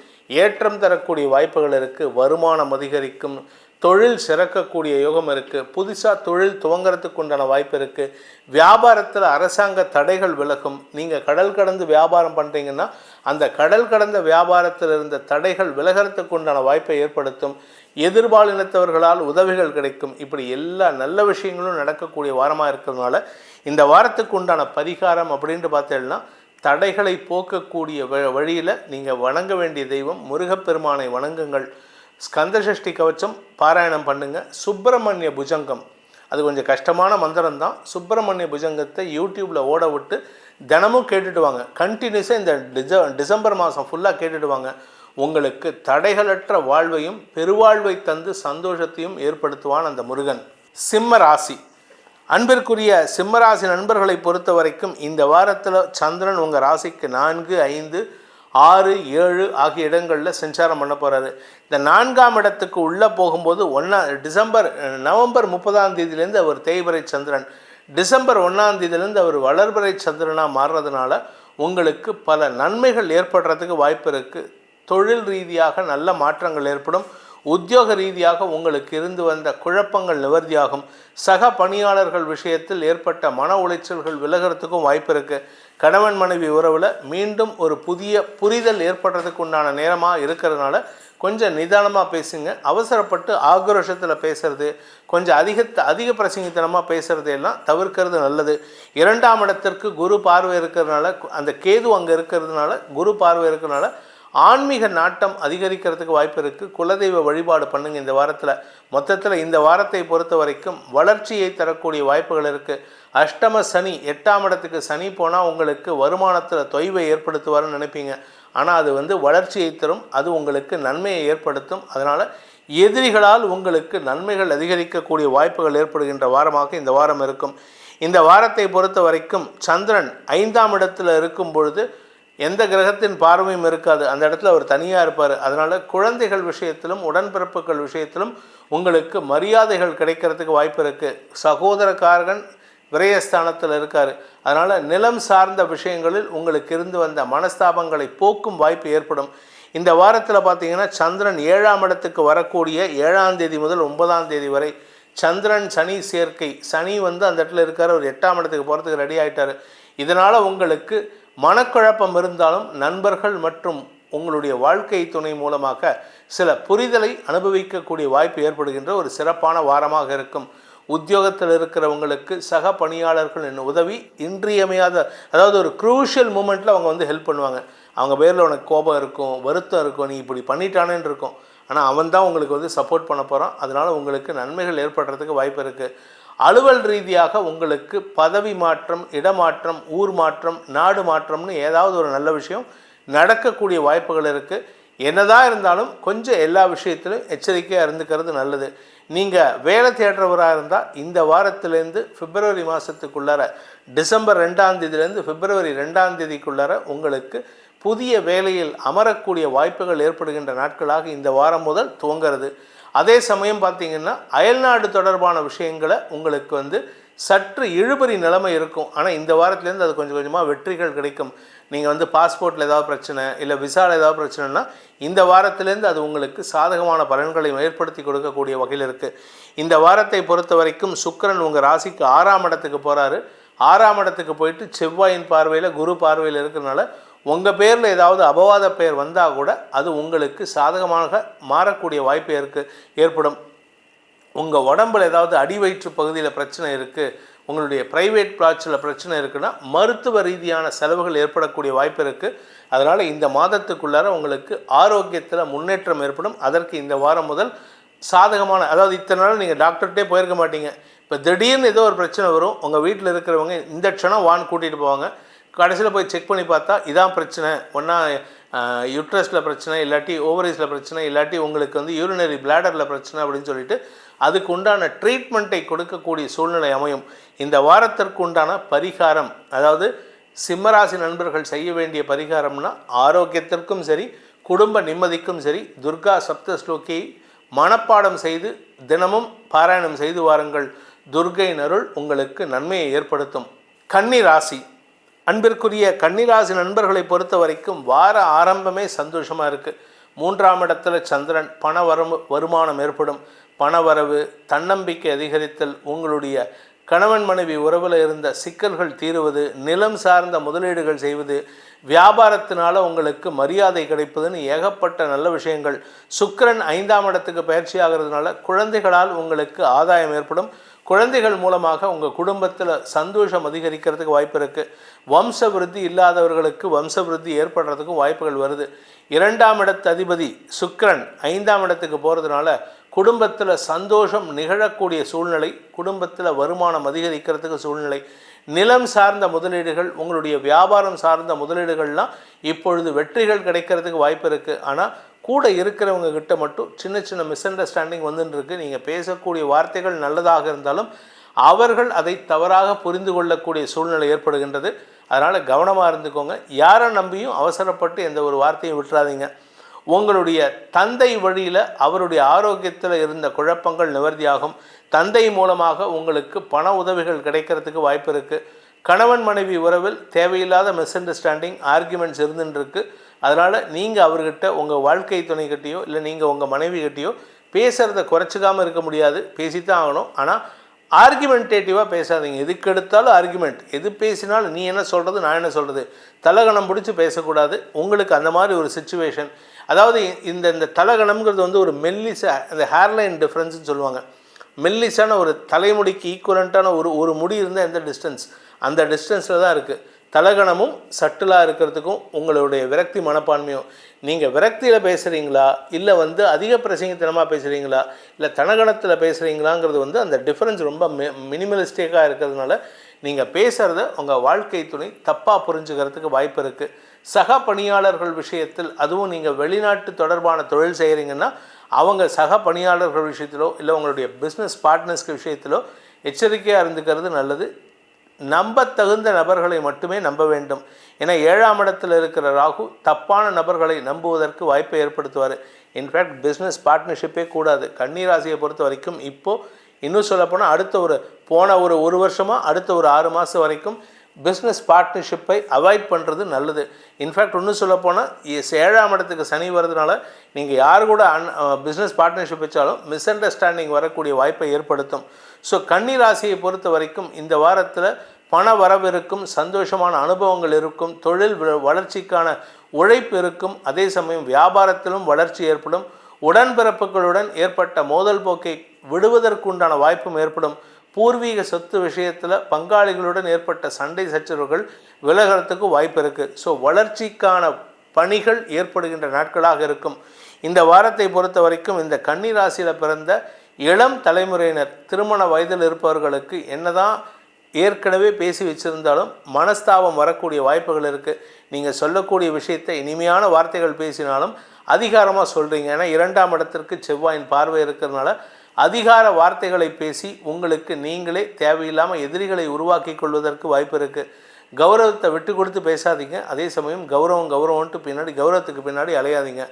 ஏற்றம் தரக்கூடிய வாய்ப்புகள் இருக்குது. வருமானம் அதிகரிக்கும், தொழில் சிறக்கக்கூடிய யோகம் இருக்குது, புதுசாக தொழில் துவங்கிறதுக்கு உண்டான வாய்ப்பு இருக்குது. வியாபாரத்தில் அரசாங்க தடைகள் விலகும். நீங்கள் கடல் கடந்து வியாபாரம் பண்ணுறீங்கன்னா அந்த கடல் கடந்த வியாபாரத்தில் இருந்த தடைகள் விலகிறதுக்கு உண்டான வாய்ப்பை ஏற்படுத்தும். எதிர்பாலினத்தவர்களால் உதவிகள் கிடைக்கும். இப்படி எல்லா நல்ல விஷயங்களும் நடக்கக்கூடிய வாரமாக இருக்கிறதுனால இந்த வாரத்துக்கு உண்டான பரிகாரம் அப்படின்ட்டு பார்த்தேன்னா, தடைகளை போக்கக்கூடிய வழியில் நீங்கள் வணங்க வேண்டிய தெய்வம் முருகப்பெருமானை வணங்குங்கள். ஸ்கந்தசஷ்டி கவச்சம் பாராயணம் பண்ணுங்கள். சுப்பிரமணிய புஜங்கம், அது கொஞ்சம் கஷ்டமான மந்திரம் தான். சுப்பிரமணிய புஜங்கத்தை யூடியூப்பில் ஓட விட்டு தினமும் கேட்டுட்டு வாங்க. கண்டினியூஸாக இந்த டிசம்பர் மாதம் ஃபுல்லாக கேட்டுட்டு வாங்க. உங்களுக்கு தடைகளற்ற வாழ்வையும் பெருவாழ்வை தந்து சந்தோஷத்தையும் ஏற்படுத்துவான் அந்த முருகன். சிம்ம ராசி, அன்பிற்குரிய சிம்மராசி நண்பர்களை பொறுத்த வரைக்கும் இந்த வாரத்தில் சந்திரன் உங்கள் ராசிக்கு 4, 5, 6, 7 ஆகிய இடங்களில் சஞ்சாரம் பண்ண போகிறாரு. இந்த 4ஆம் இடத்துக்கு உள்ளே போகும்போது நவம்பர் 30ஆம் தேதியிலேருந்து அவர் தேய்பிறை சந்திரன், டிசம்பர் 1ஆம் தேதியிலேருந்து அவர் வளர்பிறை சந்திரனாக மாறுறதுனால உங்களுக்கு பல நன்மைகள் ஏற்படுறதுக்கு வாய்ப்பு இருக்குது. தொழில் ரீதியாக நல்ல மாற்றங்கள் ஏற்படும். உத்தியோக ரீதியாக உங்களுக்கு இருந்து வந்த குழப்பங்கள் நிவர்த்தியாகும். சக பணியாளர்கள் விஷயத்தில் ஏற்பட்ட மன உளைச்சல்கள் விலகிறதுக்கும் வாய்ப்பு இருக்குது. கணவன் மனைவி உறவில் மீண்டும் ஒரு புதிய புரிதல் ஏற்படுறதுக்கு உண்டான நேரமாக இருக்கிறதுனால கொஞ்சம் நிதானமாக பேசுங்க. அவசரப்பட்டு ஆக்ரோஷத்தில் பேசுகிறது, கொஞ்சம் அதிக பிரசங்கித்தனமாக பேசுகிறது எல்லாம் தவிர்க்கிறது நல்லது. 2ஆம் இடத்திற்கு குரு பார்வை இருக்கிறதுனால, அந்த கேது அங்கே இருக்கிறதுனால, குரு பார்வை இருக்கிறதுனால ஆன்மீக நாட்டம் அதிகரிக்கிறதுக்கு வாய்ப்பு இருக்குது. குலதெய்வ வழிபாடு பண்ணுங்கள் இந்த வாரத்தில். மொத்தத்தில் இந்த வாரத்தை பொறுத்த வரைக்கும் வளர்ச்சியை தரக்கூடிய வாய்ப்புகள் இருக்குது. அஷ்டம சனி 8ஆம் இடத்துக்கு சனி போனால் உங்களுக்கு வருமானத்தில் தொய்வை ஏற்படுத்துவார்னு நினைப்பீங்க. ஆனால் அது வந்து வளர்ச்சியை தரும், அது உங்களுக்கு நன்மையை ஏற்படுத்தும். அதனால் எதிரிகளால் உங்களுக்கு நன்மைகள் அதிகரிக்கக்கூடிய வாய்ப்புகள் ஏற்படுகின்ற வாரமாக இந்த வாரம் இருக்கும். இந்த வாரத்தை பொறுத்த வரைக்கும் சந்திரன் 5ஆம் இடத்துல இருக்கும் பொழுது எந்த கிரகத்தின் பார்வையும் இருக்காது, அந்த இடத்துல அவர் தனியாக இருப்பார். அதனால் குழந்தைகள் விஷயத்திலும் உடன்பிறப்புகள் விஷயத்திலும் உங்களுக்கு மரியாதைகள் கிடைக்கிறதுக்கு வாய்ப்பு இருக்குது. சகோதரக்காரகன் விரயஸ்தானத்தில் இருக்கார். அதனால் நிலம் சார்ந்த விஷயங்களில் உங்களுக்கு இருந்து வந்த மனஸ்தாபங்களை போக்கும் வாய்ப்பு ஏற்படும். இந்த வாரத்தில் பார்த்தீங்கன்னா சந்திரன் 7ஆம் இடத்துக்கு வரக்கூடிய 7ஆம் தேதி முதல் 9ஆம் தேதி வரை சந்திரன் சனி சேர்க்கை. சனி வந்து அந்த இடத்துல இருக்கார், ஒரு 8ஆம் இடத்துக்கு போகிறதுக்கு ரெடி ஆகிட்டார். இதனால் உங்களுக்கு மனக்குழப்பம் இருந்தாலும் நண்பர்கள் மற்றும் உங்களுடைய வாழ்க்கை துணை மூலமாக சில புரிதலை அனுபவிக்கக்கூடிய வாய்ப்பு ஏற்படுகின்ற ஒரு சிறப்பான வாரமாக இருக்கும். உத்தியோகத்தில் இருக்கிறவங்களுக்கு சக பணியாளர்களின் உதவி இன்றியமையாத, அதாவது ஒரு க்ரூஷியல் மூமெண்ட்டில் அவங்க வந்து ஹெல்ப் பண்ணுவாங்க. அவங்க பேரில் உனக்கு கோபம் இருக்கும், வருத்தம் இருக்கும், நீ இப்படி பண்ணிட்டானேன்னு இருக்கும். ஆனால் அவன் தான் உங்களுக்கு வந்து சப்போர்ட் பண்ண போகிறான். அதனால் உங்களுக்கு நன்மைகள் ஏற்படுறதுக்கு வாய்ப்பு இருக்குது. அலுவல் ரீதியாக உங்களுக்கு பதவி மாற்றம், இடமாற்றம், ஊர் மாற்றம், நாடு மாற்றம்னு ஏதாவது ஒரு நல்ல விஷயம் நடக்கக்கூடிய வாய்ப்புகள் இருக்குது. என்னதான் இருந்தாலும் கொஞ்சம் எல்லா விஷயத்திலும் எச்சரிக்கையாக இருந்துக்கிறது நல்லது. நீங்கள் வேலை தேடுறவராக இருந்தால் இந்த வாரத்திலேருந்து பிப்ரவரி மாதத்துக்குள்ளார, டிசம்பர் 2ஆம் தேதியிலேருந்து பிப்ரவரி 2ஆம் தேதிக்குள்ளார உங்களுக்கு புதிய வேலையில் அமரக்கூடிய வாய்ப்புகள் ஏற்படுகின்ற நாட்களாக இந்த வாரம் முதல் துவங்கிறது. அதே சமயம் பார்த்திங்கன்னா அயல்நாடு தொடர்பான விஷயங்களை உங்களுக்கு வந்து சற்று இழுபறி நிலைமை இருக்கும். ஆனால் இந்த வாரத்துலேருந்து அது கொஞ்சம் கொஞ்சமாக வெற்றிகள் கிடைக்கும். நீங்கள் வந்து பாஸ்போர்ட்டில் ஏதாவது பிரச்சனை இல்லை விசாவில் ஏதாவது பிரச்சனைனா இந்த வாரத்திலேருந்து அது உங்களுக்கு சாதகமான பலன்களை ஏற்படுத்தி கொடுக்கக்கூடிய வகையில் இருக்குது. இந்த வாரத்தை பொறுத்த வரைக்கும் சுக்கிரன் உங்கள் ராசிக்கு 6ஆம் இடத்துக்கு போகிறாரு. 6ஆம் இடத்துக்கு போயிட்டு செவ்வாயின் பார்வையில் குரு பார்வையில் இருக்கிறதுனால உங்கள் பேரில் ஏதாவது அபவாத பெயர் வந்தால் கூட அது உங்களுக்கு சாதகமாக மாறக்கூடிய வாய்ப்பு ஏற்படும். உங்கள் உடம்பில் ஏதாவது அடிவயிற்று பகுதியில் பிரச்சனை இருக்குது, உங்களுடைய ப்ரைவேட் பிளாட்ஸில் பிரச்சனை இருக்குன்னா மருத்துவ ரீதியான செலவுகள் ஏற்படக்கூடிய வாய்ப்பு இருக்குது. அதனால் இந்த மாதத்துக்குள்ளார உங்களுக்கு ஆரோக்கியத்தில் முன்னேற்றம் ஏற்படும். அதற்கு இந்த வாரம் முதல் சாதகமான, அதாவது இத்தனை நாள் நீங்கள் டாக்டர்கிட்டே போயிருக்க மாட்டீங்க, இப்போ திடீர்னு ஏதோ ஒரு பிரச்சனை வரும். உங்கள் வீட்டில் இருக்கிறவங்க இந்த க்ஷணம் வான் கூட்டிகிட்டு போவாங்க. கடைசியில் போய் செக் பண்ணி பார்த்தா இதான் பிரச்சனை, ஒன்றா யூட்ரஸில் பிரச்சனை, இல்லாட்டி ஓவரிஸில் பிரச்சனை, இல்லாட்டி உங்களுக்கு வந்து யூரினரி பிளாடரில் பிரச்சனை அப்படின்னு சொல்லிட்டு அதுக்கு உண்டான ட்ரீட்மெண்ட்டை கொடுக்கக்கூடிய சூழ்நிலை அமையும். இந்த வாரத்திற்கு உண்டான பரிகாரம், அதாவது சிம்மராசி நண்பர்கள் செய்ய வேண்டிய பரிகாரம்னா ஆரோக்கியத்திற்கும் சரி குடும்ப நிம்மதிக்கும் சரி துர்கா சப்த ஸ்லோகியை மனப்பாடம் செய்து தினமும் பாராயணம் செய்து வாருங்கள். துர்கையின் அருள் உங்களுக்கு நன்மையை ஏற்படுத்தும். கன்னி ராசி, அன்பிற்குரிய கன்னிராசி நண்பர்களை பொறுத்த வரைக்கும் வார ஆரம்பமே சந்தோஷமாக இருக்குது. 3ஆம் இடத்துல சந்திரன், வருமானம் ஏற்படும், பணவரவு, தன்னம்பிக்கை அதிகரித்தல், உங்களுடைய கணவன் மனைவி உறவில் இருந்த சிக்கல்கள் தீருவது, நிலம் சார்ந்த முதலீடுகள் செய்வது, வியாபாரத்தினால உங்களுக்கு மரியாதை கிடைப்பதுன்னு ஏகப்பட்ட நல்ல விஷயங்கள். சுக்கிரன் 5ஆம் இடத்துக்கு பயிற்சி ஆகிறதுனால குழந்தைகளால் உங்களுக்கு ஆதாயம் ஏற்படும். குழந்தைகள் மூலமாக உங்கள் குடும்பத்தில் சந்தோஷம் அதிகரிக்கிறதுக்கு வாய்ப்பு இருக்குது. வம்ச விருத்தி இல்லாதவர்களுக்கு வம்ச விருத்தி ஏற்படுறதுக்கும் வாய்ப்புகள் வருது. 2ஆம் இடத்து அதிபதி சுக்கிரன் 5ஆம் இடத்துக்கு போகிறதுனால குடும்பத்தில் சந்தோஷம் நிகழக்கூடிய சூழ்நிலை, குடும்பத்தில் வருமானம் அதிகரிக்கிறதுக்கு சூழ்நிலை. நிலம் சார்ந்த முதலீடுகள், உங்களுடைய வியாபாரம் சார்ந்த முதலீடுகள்லாம் இப்பொழுது வெற்றிகள் கிடைக்கிறதுக்கு வாய்ப்பு இருக்குது. ஆனால் கூட இருக்கிறவங்க கிட்ட மட்டும் சின்ன சின்ன மிஸ் அண்டர்ஸ்டாண்டிங் வந்துருக்கு. நீங்கள் பேசக்கூடிய வார்த்தைகள் நல்லதாக இருந்தாலும் அவர்கள் அதை தவறாக புரிந்து கொள்ளக்கூடிய சூழ்நிலை ஏற்படுகின்றது. அதனால் கவனமாக இருந்துக்கோங்க. யாரை நம்பியும் அவசரப்பட்டு எந்த ஒரு வார்த்தையும் விட்டுறாதீங்க. உங்களுடைய தந்தை வழியில் அவருடைய ஆரோக்கியத்தில் இருந்த குழப்பங்கள் நிவர்த்தியாகும். தந்தை மூலமாக உங்களுக்கு பண உதவிகள் கிடைக்கிறதுக்கு வாய்ப்பு இருக்குது. கணவன் மனைவி உறவில் தேவையில்லாத மிஸ் அண்டர்ஸ்டாண்டிங், ஆர்குமெண்ட்ஸ் இருந்துருக்கு. அதனால் நீங்கள் அவர்கிட்ட உங்கள் வாழ்க்கை துணைக்கிட்டையோ இல்லை நீங்கள் உங்கள் மனைவி கிட்டேயோ பேசுகிறத குறைச்சிக்காமல் இருக்க முடியாது, பேசித்தான் ஆகணும். ஆனால் ஆர்குமெண்டேட்டிவாக பேசாதீங்க. எதுக்கு எடுத்தாலும் ஆர்குமெண்ட், எது பேசினாலும் நீ என்ன சொல்கிறது நான் என்ன சொல்கிறது, தலகணம் பிடிச்சி பேசக்கூடாது. உங்களுக்கு அந்த மாதிரி ஒரு சிச்சுவேஷன், அதாவது இந்த தலகணம்ங்கிறது வந்து ஒரு மெல்லிசா, அந்த ஹேர்லைன் டிஃப்ரென்ஸ்னு சொல்லுவாங்க. மெல்லிசான ஒரு தலைமுடிக்கு ஈக்குவலண்ட்டான ஒரு முடி இருந்தால் எந்த டிஸ்டன்ஸ், அந்த டிஸ்டன்ஸில் தான் இருக்குது. தலகணமும் சட்டிலாக இருக்கிறதுக்கும் உங்களுடைய விரக்தி மனப்பான்மையும், நீங்கள் விரக்தியில் பேசுகிறீங்களா இல்லை வந்து அதிக பிரசங்கத்தனமாக பேசுகிறீங்களா இல்லை தனகணத்தில் பேசுகிறீங்களாங்கிறது வந்து அந்த டிஃப்ரென்ஸ் ரொம்ப மினிமலிஸ்டிக்காக இருக்கிறதுனால நீங்கள் பேசுகிறத உங்கள் வாழ்க்கை துணை தப்பாக புரிஞ்சுக்கிறதுக்கு வாய்ப்பு இருக்குது. சக பணியாளர்கள் விஷயத்தில், அதுவும் நீங்கள் வெளிநாட்டு தொடர்பான தொழில் செய்கிறீங்கன்னா அவங்க சக பணியாளர்கள் விஷயத்திலோ இல்லை உங்களுடைய பிஸ்னஸ் பார்ட்னர்ஸ்க்கு விஷயத்திலோ எச்சரிக்கையாக இருந்துக்கிறது நல்லது. நம்பத்தகுந்த நபர்களை மட்டுமே நம்ப வேண்டும். ஏன்னா 7ஆம் இடத்தில் இருக்கிற ராகு தப்பான நபர்களை நம்புவதற்கு வாய்ப்பை ஏற்படுத்துவார். இன்ஃபேக்ட் பிஸ்னஸ் பார்ட்னர்ஷிப்பே கூடாது. கன்னி ராசியை பொறுத்த வரைக்கும் இப்போது இன்னும் சொல்லப்போனால் அடுத்த போன ஒரு வருஷமாக அடுத்த ஒரு 6 மாதம் வரைக்கும் பிஸ்னஸ் பார்ட்னர்ஷிப்பை அவாய்ட் பண்ணுறது நல்லது. இன்ஃபேக்ட் இன்னும் சொல்லப்போனால் 7ஆம் இடத்துக்கு சனி வர்றதுனால நீங்கள் யார் கூட பிஸ்னஸ் பார்ட்னர்ஷிப் வச்சாலும் மிஸ் அண்டர்ஸ்டாண்டிங் வரக்கூடிய வாய்ப்பை ஏற்படுத்தும். ஸோ கன்னி ராசியை பொறுத்த வரைக்கும் இந்த வாரத்தில் பண வரவு இருக்கும், சந்தோஷமான அனுபவங்கள் இருக்கும், தொழில் வளர்ச்சிக்கான உழைப்பு இருக்கும், அதே சமயம் வியாபாரத்திலும் வளர்ச்சி ஏற்படும். உடன்பிறப்புகளுடன் ஏற்பட்ட மோதல் போக்கை விடுவதற்குண்டான வாய்ப்பும் ஏற்படும். பூர்வீக சொத்து விஷயத்தில் பங்காளிகளுடன் ஏற்பட்ட சண்டை சச்சரவுகள் விலகிறதுக்கு வாய்ப்பு இருக்குது. ஸோ வளர்ச்சிக்கான பணிகள் ஏற்படுகின்ற நாட்களாக இருக்கும். இந்த வாரத்தை பொறுத்த வரைக்கும் இந்த கன்னி ராசியில் பிறந்த இளம் தலைமுறையினர், திருமண வயதில் இருப்பவர்களுக்கு என்னதான் ஏற்கனவே பேசி வச்சுருந்தாலும் மனஸ்தாபம் வரக்கூடிய வாய்ப்புகள் இருக்குது. நீங்கள் சொல்லக்கூடிய விஷயத்தை இனிமையான வார்த்தைகள் பேசினாலும் அதிகாரமாக சொல்கிறீங்க. ஏன்னா 2ஆம் இடத்திற்கு செவ்வாயின் பார்வை இருக்கிறதுனால அதிகார வார்த்தைகளை பேசி உங்களுக்கு நீங்களே தேவையில்லாமல் எதிரிகளை உருவாக்கி கொள்வதற்கு வாய்ப்பு இருக்குது. கௌரவத்தை விட்டு கொடுத்து பேசாதீங்க. அதே சமயம் கௌரவத்துக்கு பின்னாடி அலையாதீங்க.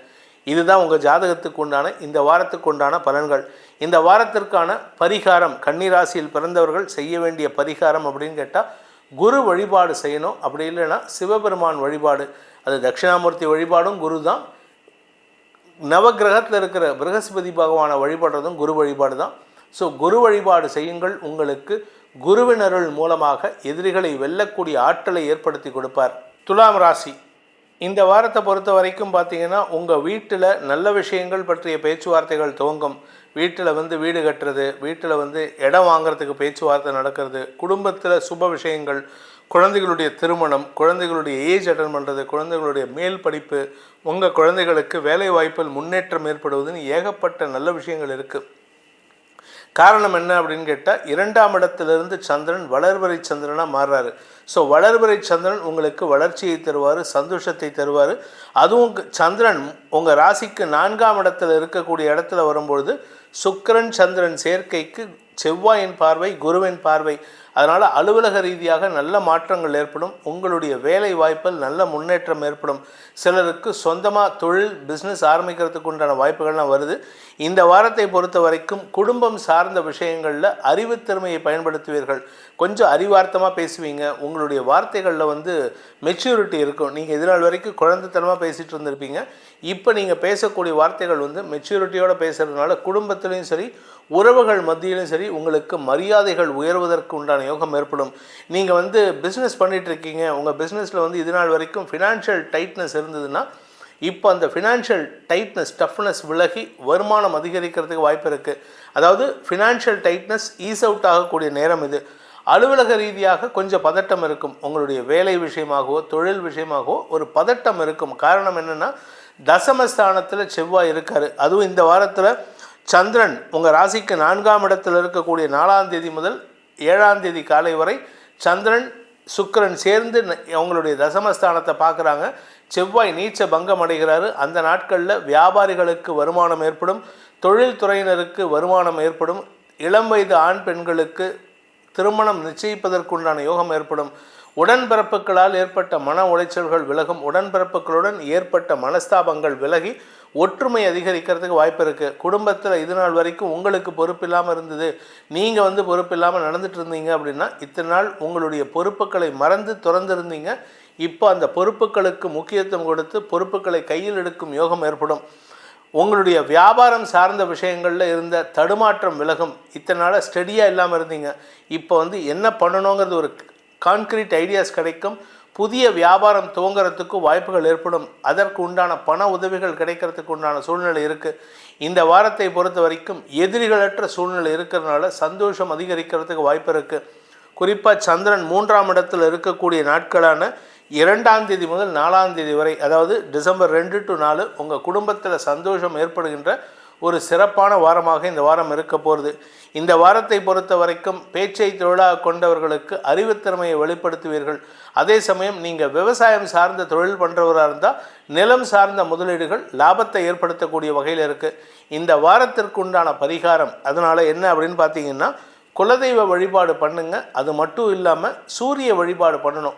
இதுதான் உங்கள் ஜாதகத்துக்கு உண்டான இந்த வாரத்துக்கு உண்டான பலன்கள். இந்த வாரத்திற்கான பரிகாரம், கன்னி ராசியில் பிறந்தவர்கள் செய்ய வேண்டிய பரிகாரம் அப்படின்னு கேட்டால் குரு வழிபாடு செய்யணும். அப்படி இல்லைன்னா சிவபெருமான் வழிபாடு, அது தட்சிணாமூர்த்தி வழிபாடும் குரு தான். நவகிரகத்தில் இருக்கிற ப்ரகஸ்பதி பகவானை வழிபடுறதும் குரு வழிபாடு தான். ஸோ குரு வழிபாடு செய்யுங்கள். உங்களுக்கு குருவின் அருள் மூலமாக எதிரிகளை வெல்லக்கூடிய ஆற்றலை ஏற்படுத்தி கொடுப்பார். துலாம் ராசி இந்த வாரத்தை பொறுத்த வரைக்கும் பார்த்தீங்கன்னா உங்கள் வீட்டில் நல்ல விஷயங்கள் பற்றிய பேச்சுவார்த்தைகள் துவங்கும். வீட்டில் வீடு கட்டுறது, வீட்டில் இடம் வாங்கிறதுக்கு பேச்சுவார்த்தை நடக்கிறது, குடும்பத்தில் சுப விஷயங்கள், குழந்தைகளுடைய திருமணம், குழந்தைகளுடைய ஏஜ் அட்டன் பண்ணுறது, குழந்தைகளுடைய மேல் படிப்பு, உங்கள் குழந்தைகளுக்கு வேலை வாய்ப்பில் முன்னேற்றம் ஏற்படுவதுன்னு ஏகப்பட்ட நல்ல விஷயங்கள் இருக்குது. காரணம் என்ன அப்படின்னு கேட்டால் 2ஆம் இடத்திலிருந்து சந்திரன் வளர்வரை சந்திரனாக மாறுறாரு. ஸோ வளர்வரை சந்திரன் உங்களுக்கு வளர்ச்சியை தருவார், சந்தோஷத்தை தருவார். அதுவும் சந்திரன் உங்கள் ராசிக்கு 4ஆம் இடத்துல இருக்கக்கூடிய இடத்துல வரும்பொழுது சுக்கிரன் சந்திரன் சேர்க்கைக்கு செவ்வாயின் பார்வை, குருவின் பார்வை. அதனால் அலுவலக ரீதியாக நல்ல மாற்றங்கள் ஏற்படும். உங்களுடைய வேலை வாய்ப்பில் நல்ல முன்னேற்றம் ஏற்படும். சிலருக்கு சொந்தமாக தொழில் பிஸ்னஸ் ஆரம்பிக்கிறதுக்கு உண்டான வாய்ப்புகள்லாம் வருது. இந்த வாரத்தை பொறுத்த வரைக்கும் குடும்பம் சார்ந்த விஷயங்களில் அறிவுத்திறமையை பயன்படுத்துவீர்கள். கொஞ்சம் அறிவார்த்தமாக பேசுவீங்க. உங்களுடைய வார்த்தைகளில் மெச்சூரிட்டி இருக்கும். நீங்கள் இதனால் வரைக்கும் குழந்தைத்தனமாக பேசிகிட்டு இருந்திருப்பீங்க. இப்போ நீங்கள் பேசக்கூடிய வார்த்தைகள் மெச்சூரிட்டியோடு பேசுகிறதுனால குடும்பத்திலையும் சரி உறவுகள் மத்தியிலும் சரி உங்களுக்கு மரியாதைகள் உயர்வதற்கு உண்டான யோகம் ஏற்படும். நீங்கள் பிஸ்னஸ் பண்ணிகிட்ருக்கீங்க, உங்கள் பிஸ்னஸில் இதனால் வரைக்கும் ஃபினான்ஷியல் டைட்னஸ் இருந்ததுன்னா இப்போ அந்த ஃபினான்ஷியல் டைட்னஸ் டஃப்னஸ் விலகி வருமானம் அதிகரிக்கிறதுக்கு வாய்ப்பு இருக்குது. அதாவது ஃபினான்ஷியல் டைட்னஸ் ஈஸ் அவுட் ஆகக்கூடிய நேரம் இது. அலுவலக ரீதியாக கொஞ்சம் பதட்டம் இருக்கும். உங்களுடைய வேலை விஷயமாகவோ தொழில் விஷயமாகவோ ஒரு பதட்டம் இருக்கும். காரணம் என்னென்னா தசமஸ்தானத்தில் செவ்வாய் இருக்கார். அதுவும் இந்த வாரத்தில் சந்திரன் உங்கள் ராசிக்கு 4ஆம் இடத்தில் இருக்கக்கூடிய 4ஆம் தேதி முதல் 7ஆம் தேதி காலை வரை சந்திரன் சுக்கிரன் சேர்ந்து அவங்களுடைய தசமஸ்தானத்தை பார்க்குறாங்க. செவ்வாய் நீச்ச பங்கம் அடைகிறாரு. அந்த நாட்களில் வியாபாரிகளுக்கு வருமானம் ஏற்படும், தொழில்துறையினருக்கு வருமானம் ஏற்படும், இளம் வயது ஆண் பெண்களுக்கு திருமணம் நிச்சயிப்பதற்குண்டான யோகம் ஏற்படும். உடன்பிறப்புகளால் ஏற்பட்ட மன உளைச்சல்கள் விலகும். உடன்பிறப்புகளுடன் ஏற்பட்ட மனஸ்தாபங்கள் விலகி ஒற்றுமை அதிகரிக்கிறதுக்கு வாய்ப்பு இருக்குது. குடும்பத்தில் இது நாள் வரைக்கும் உங்களுக்கு பொறுப்பு இல்லாமல் இருந்தது, நீங்கள் பொறுப்பு இல்லாமல் நடந்துட்டு இருந்தீங்க அப்படின்னா இத்தனை நாள் உங்களுடைய பொறுப்புகளை மறந்து திறந்திருந்தீங்க. இப்போ அந்த பொறுப்புகளுக்கு முக்கியத்துவம் கொடுத்து பொறுப்புகளை கையில் எடுக்கும் யோகம் ஏற்படும். உங்களுடைய வியாபாரம் சார்ந்த விஷயங்களில் இருந்த தடுமாற்றம் விலகும். இத்தனை நாளாக ஸ்டடியாக இல்லாமல் இருந்தீங்க. இப்போ என்ன பண்ணணுங்கிறது ஒரு கான்கிரீட் ஐடியாஸ் கிடைக்கும். புதிய வியாபாரம் துவங்கிறதுக்கு வாய்ப்புகள் ஏற்படும். அதற்கு உண்டான பண உதவிகள் கிடைக்கிறதுக்கு உண்டான சூழ்நிலை இருக்குது. இந்த வாரத்தை பொறுத்த வரைக்கும் எதிரிகளற்ற சூழ்நிலை இருக்கிறதுனால சந்தோஷம் அதிகரிக்கிறதுக்கு வாய்ப்பு இருக்குது. குறிப்பாக சந்திரன் 3ஆம் இடத்தில் இருக்கக்கூடிய நாட்களான 2ஆம் தேதி முதல் 4ஆம் தேதி வரை, அதாவது டிசம்பர் 2 to 4 உங்கள் குடும்பத்தில் சந்தோஷம் ஏற்படுகின்ற ஒரு சிறப்பான வாரமாக இந்த வாரம் இருக்க போகிறது. இந்த வாரத்தை பொறுத்த வரைக்கும் பேச்சை தொழிலாக கொண்டவர்களுக்கு அறிவுத்திறமையை வெளிப்படுத்துவீர்கள். அதே சமயம் நீங்கள் விவசாயம் சார்ந்த தொழில் பண்ணுறவராக இருந்தால் நிலம் சார்ந்த முதலீடுகள் லாபத்தை ஏற்படுத்தக்கூடிய வகையில் இருக்குது. இந்த வாரத்திற்கு உண்டான பரிகாரம் அதனால் என்ன அப்படின்னு பார்த்தீங்கன்னா, குலதெய்வ வழிபாடு பண்ணுங்க. அது மட்டும் இல்லாமல் சூரிய வழிபாடு பண்ணணும்.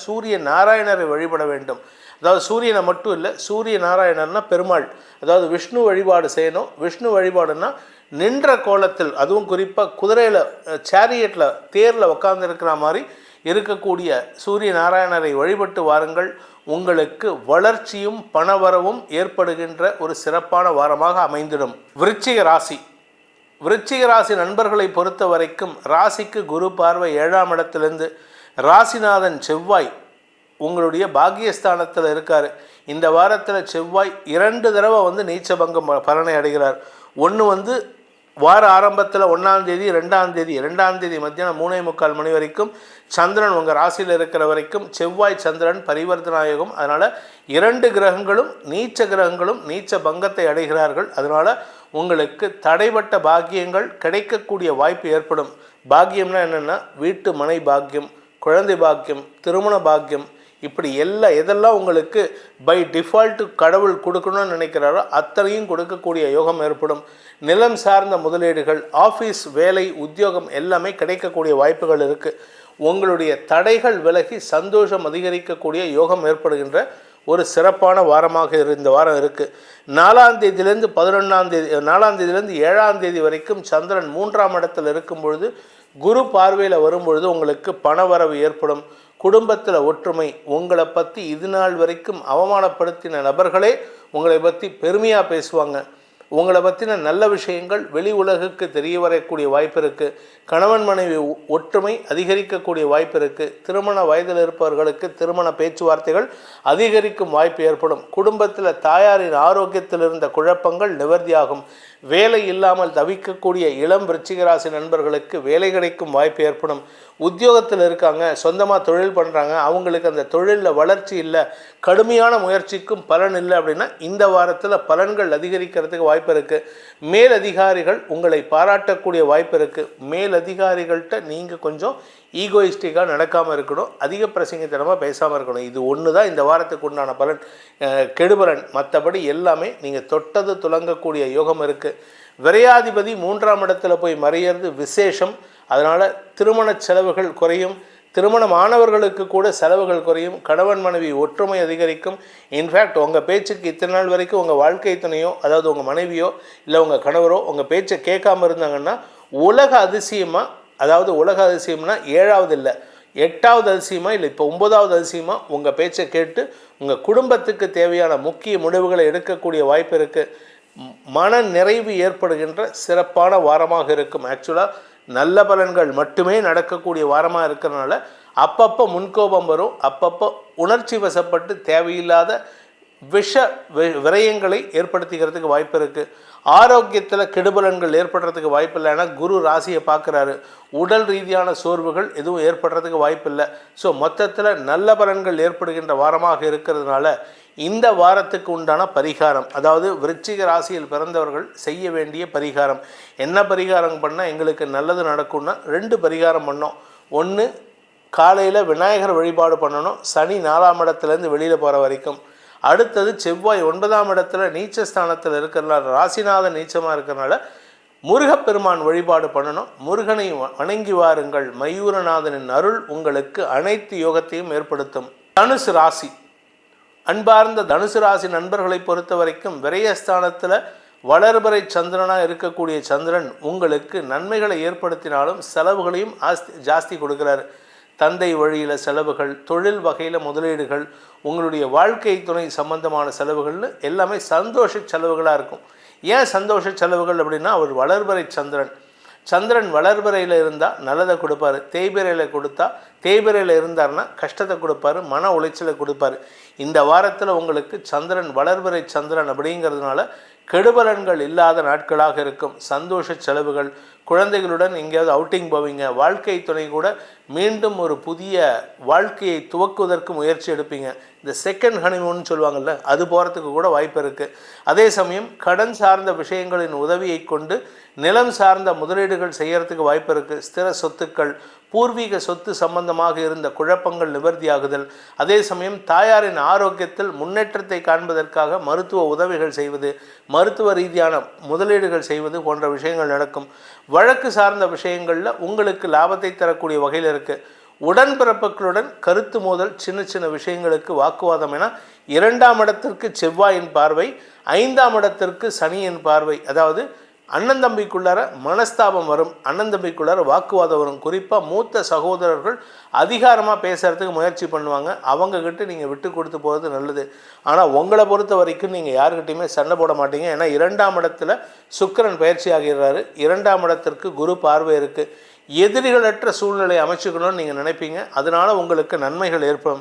சூரிய நாராயணரை வழிபட வேண்டும். அதாவது சூரியனை மட்டும் இல்லை, சூரிய நாராயணர்னா பெருமாள், அதாவது விஷ்ணு வழிபாடு செய்யணும். விஷ்ணு வழிபாடுன்னா நின்ற கோலத்தில், அதுவும் குறிப்பாக குதிரையில் சேரியட்டில் தேரில் உட்கார்ந்துருக்கிற மாதிரி இருக்கக்கூடிய சூரிய நாராயணரை வழிபட்டு வாருங்கள். உங்களுக்கு வளர்ச்சியும் பணவரவும் ஏற்படுகின்ற ஒரு சிறப்பான வாரமாக அமைந்திடும். விருச்சிக ராசி நண்பர்களை பொறுத்த வரைக்கும் ராசிக்கு குரு பார்வை 7ஆம் இடத்திலிருந்து, ராசிநாதன் செவ்வாய் உங்களுடைய பாக்கியஸ்தானத்தில் இருக்கார். இந்த வாரத்தில் செவ்வாய் 2 தடவை நீச்சபங்கம் பலனை அடைகிறார். ஒன்று வார ஆரம்பத்தில் 1ஆம் தேதி, 2ஆம் தேதி மத்தியானம் 3:45 மணி வரைக்கும் சந்திரன் உங்கள் ராசியில் இருக்கிற வரைக்கும் செவ்வாய் சந்திரன் பரிவர்த்தனாயோகம். அதனால் 2 கிரகங்களும் நீச்ச பங்கத்தை அடைகிறார்கள். அதனால் உங்களுக்கு தடைப்பட்ட பாக்கியங்கள் கிடைக்கக்கூடிய வாய்ப்பு ஏற்படும். பாக்கியம்னா என்னென்னா வீட்டு மனை பாக்கியம், குழந்தை பாக்கியம், திருமண பாக்கியம், இப்படி எதெல்லாம் உங்களுக்கு பை டிஃபால்ட்டு கடவுள் கொடுக்கணும்னு நினைக்கிறாரோ அத்தனையும் கொடுக்கக்கூடிய யோகம் ஏற்படும். நிலம் சார்ந்த முதலீடுகள், ஆஃபீஸ் வேலை, உத்தியோகம் எல்லாமே கிடைக்கக்கூடிய வாய்ப்புகள் இருக்குது. உங்களுடைய தடைகள் விலகி சந்தோஷம் அதிகரிக்கக்கூடிய யோகம் ஏற்படுகின்ற ஒரு சிறப்பான வாரமாக இந்த வாரம் இருக்குது. 4ஆம் தேதியிலேருந்து 11ஆம் தேதி, 4ஆம் தேதியிலேருந்து 7ஆம் தேதி வரைக்கும் சந்திரன் 3ஆம் இடத்தில் இருக்கும் பொழுது, குரு பார்வையில் வரும்பொழுது உங்களுக்கு பணவரவு ஏற்படும். குடும்பத்தில் ஒற்றுமை. உங்களை பற்றி இது நாள் வரைக்கும் அவமானப்படுத்தின நபர்களே உங்களை பற்றி பெருமையாக பேசுவாங்க. உங்களை பற்றின நல்ல விஷயங்கள் வெளி உலகுக்கு தெரிய வரக்கூடிய வாய்ப்பு இருக்குது. கணவன் மனைவி ஒற்றுமை அதிகரிக்கக்கூடிய வாய்ப்பு இருக்குது. திருமண வயதில் இருப்பவர்களுக்கு திருமண பேச்சுவார்த்தைகள் அதிகரிக்கும் வாய்ப்பு ஏற்படும். குடும்பத்தில் தாயாரின் ஆரோக்கியத்தில் இருந்த குழப்பங்கள் நிவர்த்தியாகும். வேலை இல்லாமல் தவிக்கக்கூடிய இளம் விருச்சிக ராசி நண்பர்களுக்கு வேலை கிடைக்கும் வாய்ப்பு ஏற்படும். உத்தியோகத்தில் இருக்காங்க, சொந்தமாக தொழில் பண்ணுறாங்க, அவங்களுக்கு அந்த தொழிலில் வளர்ச்சி இல்லை, கடுமையான முயற்சிக்கும் பலன் இல்லை அப்படின்னா இந்த வாரத்தில் பலன்கள் அதிகரிக்கிறதுக்கு வாய்ப்பு இருக்குது. மேலதிகாரிகள் உங்களை பாராட்டக்கூடிய வாய்ப்பு இருக்குது. மேலதிகாரிகள்கிட்ட நீங்கள் கொஞ்சம் ஈகோயிஸ்டிக்காக நடக்காமல் இருக்கணும், அதிக பிரசங்கத்தனமாக பேசாமல் இருக்கணும். இது ஒன்று தான் இந்த வாரத்துக்கு உண்டான பலன், கெடுபலன். மற்றபடி எல்லாமே நீங்கள் தொட்டது துலங்கக்கூடிய யோகம் இருக்குது. விரையாதிபதி 3ஆம் இடத்துல போய் மறையிறது விசேஷம். அதனால் திருமண செலவுகள் குறையும். திருமணமானவர்களுக்கு கூட செலவுகள் குறையும். கணவன் மனைவி ஒற்றுமை அதிகரிக்கும். இன்ஃபேக்ட் உங்கள் பேச்சுக்கு இத்தனை நாள் வரைக்கும் உங்கள் வாழ்க்கை துணையோ, அதாவது உங்கள் மனைவியோ இல்லை உங்கள் கணவரோ உங்கள் பேச்சை கேட்காமல் இருந்தாங்கன்னா உலக அதிசயமாக, அதாவது உலக அதிசயம்னா 7வது இல்லை 8வது அதிசயமாக இல்லை இப்போ 9வது அதிசயமாக உங்கள் பேச்சை கேட்டு உங்கள் குடும்பத்துக்கு தேவையான முக்கிய முடிவுகளை எடுக்கக்கூடிய வாய்ப்பு இருக்குது. மன நிறைவு ஏற்படுகின்ற சிறப்பான வாரமாக இருக்கும். ஆக்சுவலாக நல்ல பலன்கள் மட்டுமே நடக்கக்கூடிய வாரமாக இருக்கிறதுனால அப்பப்போ முன்கோபம் வரும், அப்பப்போ உணர்ச்சி வசப்பட்டு தேவையில்லாத விரயங்களை ஏற்படுத்திக்கிறதுக்கு வாய்ப்பு இருக்குது. ஆரோக்கியத்தில் கெடுபலன்கள் ஏற்படுறதுக்கு வாய்ப்பு இல்லை. ஏன்னா குரு ராசியை பார்க்குறாரு. உடல் ரீதியான சோர்வுகள் எதுவும் ஏற்படுறதுக்கு வாய்ப்பு இல்லை. ஸோ மொத்தத்தில் நல்ல பலன்கள் ஏற்படுகின்ற வாரமாக இருக்கிறதுனால இந்த வாரத்துக்கு உண்டான பரிகாரம், அதாவது விருச்சிக ராசியில் பிறந்தவர்கள் செய்ய வேண்டிய பரிகாரம் என்ன பரிகாரம் பண்ணால் எங்களுக்கு நல்லது நடக்கும்னா 2 பரிகாரம் பண்ணோம். ஒன்று, காலையில் விநாயகர் வழிபாடு பண்ணணும், சனி 4ஆம் இடத்துலேருந்து வெளியில் போகிற வரைக்கும். அடுத்தது, செவ்வாய் 9ஆம் இடத்துல நீச்சஸ்தானத்தில் இருக்கிறனால, ராசிநாதன் நீச்சமாக இருக்கிறனால முருகப்பெருமான் வழிபாடு பண்ணணும். முருகனை வணங்கி வாருங்கள். மயூரநாதனின் அருள் உங்களுக்கு அனைத்து யோகத்தையும் ஏற்படுத்தும். தனுசு ராசி. அன்பார்ந்த தனுசு ராசி நண்பர்களை பொறுத்த வரைக்கும் விரயஸ்தானத்தில் வளர்பறை சந்திரனாக இருக்கக்கூடிய சந்திரன் உங்களுக்கு நன்மைகளை ஏற்படுத்தினாலும் செலவுகளையும் ஜாஸ்தி கொடுக்குறாரு. தந்தை வழியில் செலவுகள், தொழில் வகையில் முதலீடுகள், உங்களுடைய வாழ்க்கை துணை சம்பந்தமான செலவுகள்னு எல்லாமே சந்தோஷ செலவுகளாக இருக்கும். ஏன் சந்தோஷ செலவுகள் அப்படின்னா, அவர் வளர்பறை சந்திரன் வளர்பிறையில் இருந்தால் நல்லதை கொடுப்பாரு, தேய்பிறையில் இருந்தார்னா கஷ்டத்தை கொடுப்பாரு, மன உளைச்சலை கொடுப்பாரு. இந்த வாரத்தில் உங்களுக்கு சந்திரன் வளர்பிறை சந்திரன் அப்படிங்கிறதுனால கெடுபலன்கள் இல்லாத நாட்களாக இருக்கும். சந்தோஷ செலவுகள், குழந்தைகளுடன் எங்கேயாவது அவுட்டிங் போவீங்க. வாழ்க்கை துணை கூட மீண்டும் ஒரு புதிய வாழ்க்கையை துவக்குவதற்கு முயற்சி எடுப்பீங்க. இந்த செகண்ட் ஹனிமூன் சொல்லுவாங்கள்ல, அது போகிறதுக்கு கூட வாய்ப்பு இருக்குது. அதே சமயம் கடன் சார்ந்த விஷயங்களின் உதவியை கொண்டு நிலம் சார்ந்த முதலீடுகள் செய்கிறதுக்கு வாய்ப்பு இருக்குது. ஸ்திர சொத்துக்கள், பூர்வீக சொத்து சம்பந்தமாக இருந்த குழப்பங்கள் நிவர்த்தியாகுதல். அதே சமயம் தாயாரின் ஆரோக்கியத்தில் முன்னேற்றத்தை காண்பதற்காக மருத்துவ உதவிகள் செய்வது, மருத்துவ ரீதியான முதலீடுகள் செய்வது போன்ற விஷயங்கள் நடக்கும். வழக்கு சார்ந்த விஷயங்களில் உங்களுக்கு லாபத்தை தரக்கூடிய வகையில் இருக்குது. உடன்பிறப்புகளுடன் கருத்து மோதல், சின்ன சின்ன விஷயங்களுக்கு வாக்குவாதம் என 2ஆம் இடத்திற்கு செவ்வாயின் பார்வை, 5ஆம் இடத்திற்கு சனியின் பார்வை. அதாவது அண்ணன் தம்பிக்குள்ளார மனஸ்தாபம் வரும், அண்ணன் தம்பிக்குள்ளார வாக்குவாதம் வரும். குறிப்பாக மூத்த சகோதரர்கள் அதிகாரமாக பேசுகிறதுக்கு முயற்சி பண்ணுவாங்க. அவங்கக்கிட்ட நீங்கள் விட்டு கொடுத்து போகிறது நல்லது. ஆனால் உங்களை பொறுத்த வரைக்கும் நீங்கள் யாருக்கிட்டையுமே சண்டை போட மாட்டீங்க. ஏன்னா 2ஆம் இடத்துல சுக்கிரன் பயிற்சி ஆகிறாரு, 2ஆம் இடத்திற்கு குரு பார்வை இருக்குது. எதிரிகளற்ற சூழ்நிலை அமைச்சுக்கணும்னு நீங்கள் நினைப்பீங்க. அதனால் உங்களுக்கு நன்மைகள் ஏற்படும்.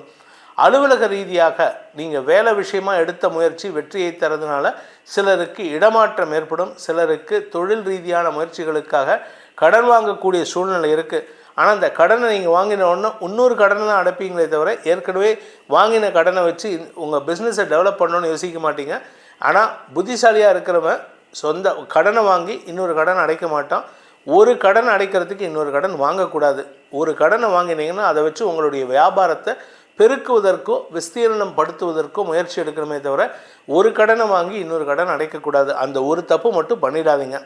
அலுவலக ரீதியாக நீங்கள் வேலை விஷயமாக எடுத்த முயற்சி வெற்றியை தரதுனால சிலருக்கு இடமாற்றம் ஏற்படும். சிலருக்கு தொழில் ரீதியான முயற்சிகளுக்காக கடன் வாங்கக்கூடிய சூழ்நிலை இருக்குது. ஆனால் அந்த கடனை நீங்கள் வாங்கின உடனே இன்னொரு கடனை தான் அடைப்பீங்களே தவிர ஏற்கனவே வாங்கின கடனை வச்சு உங்கள் பிஸ்னஸை டெவலப் பண்ணணும்னு யோசிக்க மாட்டீங்க. ஆனால் புத்திசாலியாக இருக்கிறவன் சொந்த கடனை வாங்கி இன்னொரு கடன் அடைக்க மாட்டான். ஒரு கடன் அடைக்கிறதுக்கு இன்னொரு கடன் வாங்கக்கூடாது. ஒரு கடனை வாங்கினீங்கன்னா அதை வச்சு உங்களுடைய வியாபாரத்தை பெருக்குவதற்கோ விஸ்தீரணம் படுத்துவதற்கோ முயற்சி எடுக்கணுமே தவிர ஒரு கடனை வாங்கி இன்னொரு கடன் அடைக்கக்கூடாது. அந்த ஒரு தப்பு மட்டும் பண்ணிடாதீங்க.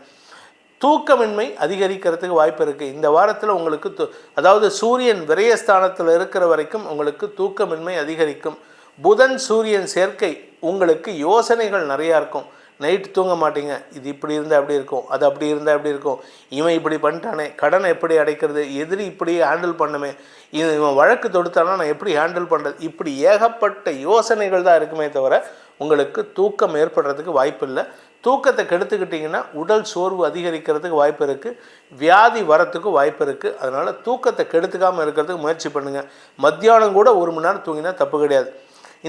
தூக்கமின்மை அதிகரிக்கிறதுக்கு வாய்ப்பு இருக்குது. இந்த வாரத்தில் உங்களுக்கு அதாவது சூரியன் விரயஸ்தானத்தில் இருக்கிற வரைக்கும் உங்களுக்கு தூக்கமின்மை அதிகரிக்கும். புதன் சூரியன் சேர்க்கை உங்களுக்கு யோசனைகள் நிறையா இருக்கும். நைட்டு தூங்க மாட்டீங்க. இது இப்படி இருந்தால் அப்படி இருக்கும், அது அப்படி இருந்தால் அப்படி இருக்கும், இவன் இப்படி பண்ணிட்டானே, கடனை எப்படி அடைக்கிறது, எதிரி இப்படி ஹேண்டில் பண்ணமே, இவன் வழக்கு தொடுத்தானா நான் எப்படி ஹேண்டில் பண்ணுறது, இப்படி ஏகப்பட்ட யோசனைகள் தான் இருக்குமே தவிர உங்களுக்கு தூக்கம் ஏற்படுறதுக்கு வாய்ப்பு இல்லை. தூக்கத்தை கெடுத்துக்கிட்டிங்கன்னா உடல் சோர்வு அதிகரிக்கிறதுக்கு வாய்ப்பு இருக்குது, வியாதி வரத்துக்கு வாய்ப்பு இருக்குது. அதனால் தூக்கத்தை கெடுத்துக்காமல் இருக்கிறதுக்கு முயற்சி பண்ணுங்கள். மத்தியானம் கூட 1 மணி நேரம் தூங்கினா தப்பு கிடையாது.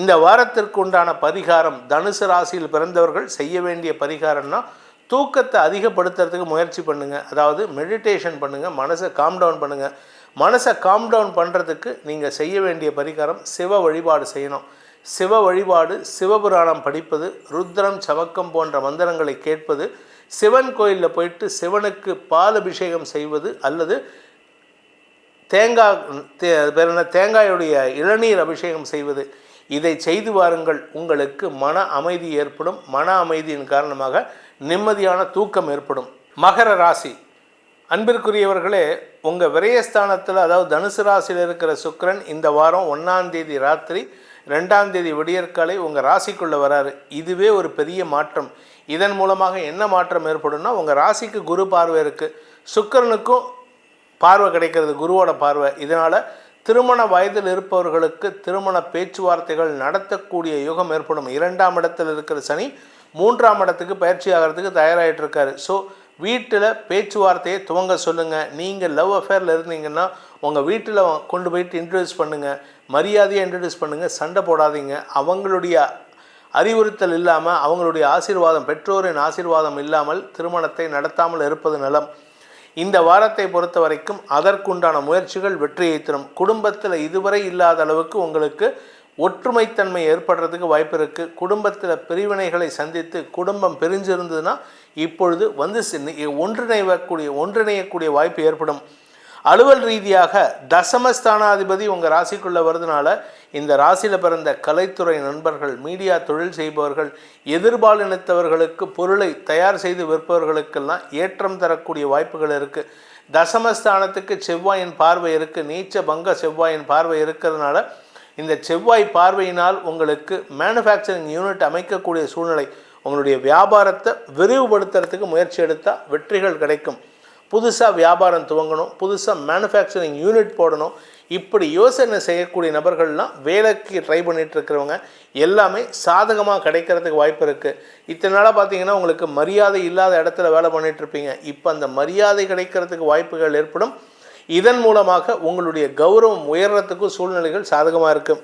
இந்த வாரத்திற்கு உண்டான பரிகாரம், தனுசு ராசியில் பிறந்தவர்கள் செய்ய வேண்டிய பரிகாரம்னா தூக்கத்தை அதிகப்படுத்துறதுக்கு முயற்சி பண்ணுங்கள். அதாவது மெடிடேஷன் பண்ணுங்கள், மனசை காம் டவுன் பண்ணுங்கள். மனசை காம் டவுன் பண்ணுறதுக்கு நீங்கள் செய்ய வேண்டிய பரிகாரம் சிவ வழிபாடு செய்யணும். சிவ வழிபாடு, சிவபுராணம் படிப்பது, ருத்ரம் சவக்கம் போன்ற மந்திரங்களை கேட்பது, சிவன் கோயிலில் போயிட்டு சிவனுக்கு பால் அபிஷேகம் செய்வது அல்லது தேங்காயுடைய இளநீர் அபிஷேகம் செய்வது, இதை செய்து வாருங்கள். உங்களுக்கு மன அமைதி ஏற்படும். மன அமைதியின் காரணமாக நிம்மதியான தூக்கம் ஏற்படும். மகர ராசி அன்பிற்குரியவர்களே, உங்கள் விரயஸ்தானத்தில் அதாவது தனுசு ராசியில் இருக்கிற சுக்கிரன் இந்த வாரம் 1ஆம் தேதி ராத்திரி 2ஆம் தேதி விடியற்காலை உங்கள் ராசிக்குள்ளே வராரு. இதுவே ஒரு பெரிய மாற்றம். இதன் மூலமாக என்ன மாற்றம் ஏற்படும்னா, உங்கள் ராசிக்கு குரு பார்வை இருக்குது, சுக்கிரனுக்கும் பார்வை கிடைக்கிறது, குருவோட பார்வை. இதனால் திருமண வயதில் இருப்பவர்களுக்கு திருமண பேச்சுவார்த்தைகள் நடத்தக்கூடிய யுகம் ஏற்படும். 2ஆம் இடத்தில் இருக்கிற சனி 3ஆம் இடத்துக்கு பயிற்சி ஆகிறதுக்கு தயாராகிட்டு இருக்காரு. ஸோ வீட்டில் பேச்சுவார்த்தையை துவங்க சொல்லுங்கள். நீங்கள் லவ் அஃபேரில் இருந்தீங்கன்னா உங்கள் வீட்டில் கொண்டு போயிட்டு இன்ட்ரடியூஸ் பண்ணுங்கள், மரியாதையாக இன்ட்ரடியூஸ் பண்ணுங்கள், சண்டை போடாதீங்க. அவங்களுடைய அறிவுறுத்தல் இல்லாமல், அவங்களுடைய ஆசீர்வாதம், பெற்றோரின் ஆசீர்வாதம் இல்லாமல் திருமணத்தை நடத்தாமல் இருப்பது நலம். இந்த வாரத்தை பொறுத்த வரைக்கும் அதற்குண்டான முயற்சிகள் வெற்றியை தரும். குடும்பத்தில் இதுவரை இல்லாத அளவுக்கு உங்களுக்கு ஒற்றுமைத்தன்மை ஏற்படுறதுக்கு வாய்ப்பு இருக்குது. குடும்பத்தில் பிரிவினைகளை சந்தித்து குடும்பம் பிரிஞ்சிருந்ததுன்னா இப்பொழுது வந்து ஒன்றிணையக்கூடிய வாய்ப்பு ஏற்படும். அலுவல் ரீதியாக தசமஸ்தானாதிபதி உங்கள் ராசிக்குள்ளே வருதுனால இந்த ராசியில் பிறந்த கலைத்துறை நண்பர்கள், மீடியா தொழில் செய்பவர்கள், எதிர்பாலினத்தவர்களுக்கு பொருளை தயார் செய்து விற்பவர்களுக்கெல்லாம் ஏற்றம் தரக்கூடிய வாய்ப்புகள் இருக்குது. தசமஸ்தானத்துக்கு செவ்வாயின் பார்வை இருக்குது, நீச்ச பங்க செவ்வாயின் பார்வை இருக்கிறதுனால இந்த செவ்வாய் பார்வையினால் உங்களுக்கு மேனுஃபேக்சரிங் யூனிட் அமைக்கக்கூடிய சூழ்நிலை, உங்களுடைய வியாபாரத்தை விரிவுபடுத்துறதுக்கு முயற்சி எடுத்தால் வெற்றிகள் கிடைக்கும். புதுசாக வியாபாரம் துவங்கணும், புதுசாக மேனுஃபேக்சரிங் யூனிட் போடணும், இப்படி யோசனை செய்யக்கூடிய நபர்கள்லாம் வேலைக்கு ட்ரை பண்ணிகிட்டு இருக்கிறவங்க எல்லாமே சாதகமாக கிடைக்கிறதுக்கு வாய்ப்பு இருக்குது. இத்தனை நாளாக பார்த்தீங்கன்னா உங்களுக்கு மரியாதை இல்லாத இடத்துல வேலை பண்ணிகிட்ருப்பீங்க. இப்போ அந்த மரியாதை கிடைக்கிறதுக்கு வாய்ப்புகள் ஏற்படும். இதன் மூலமாக உங்களுடைய கௌரவம் உயர்றதுக்கும் சூழ்நிலைகள் சாதகமாக இருக்குது.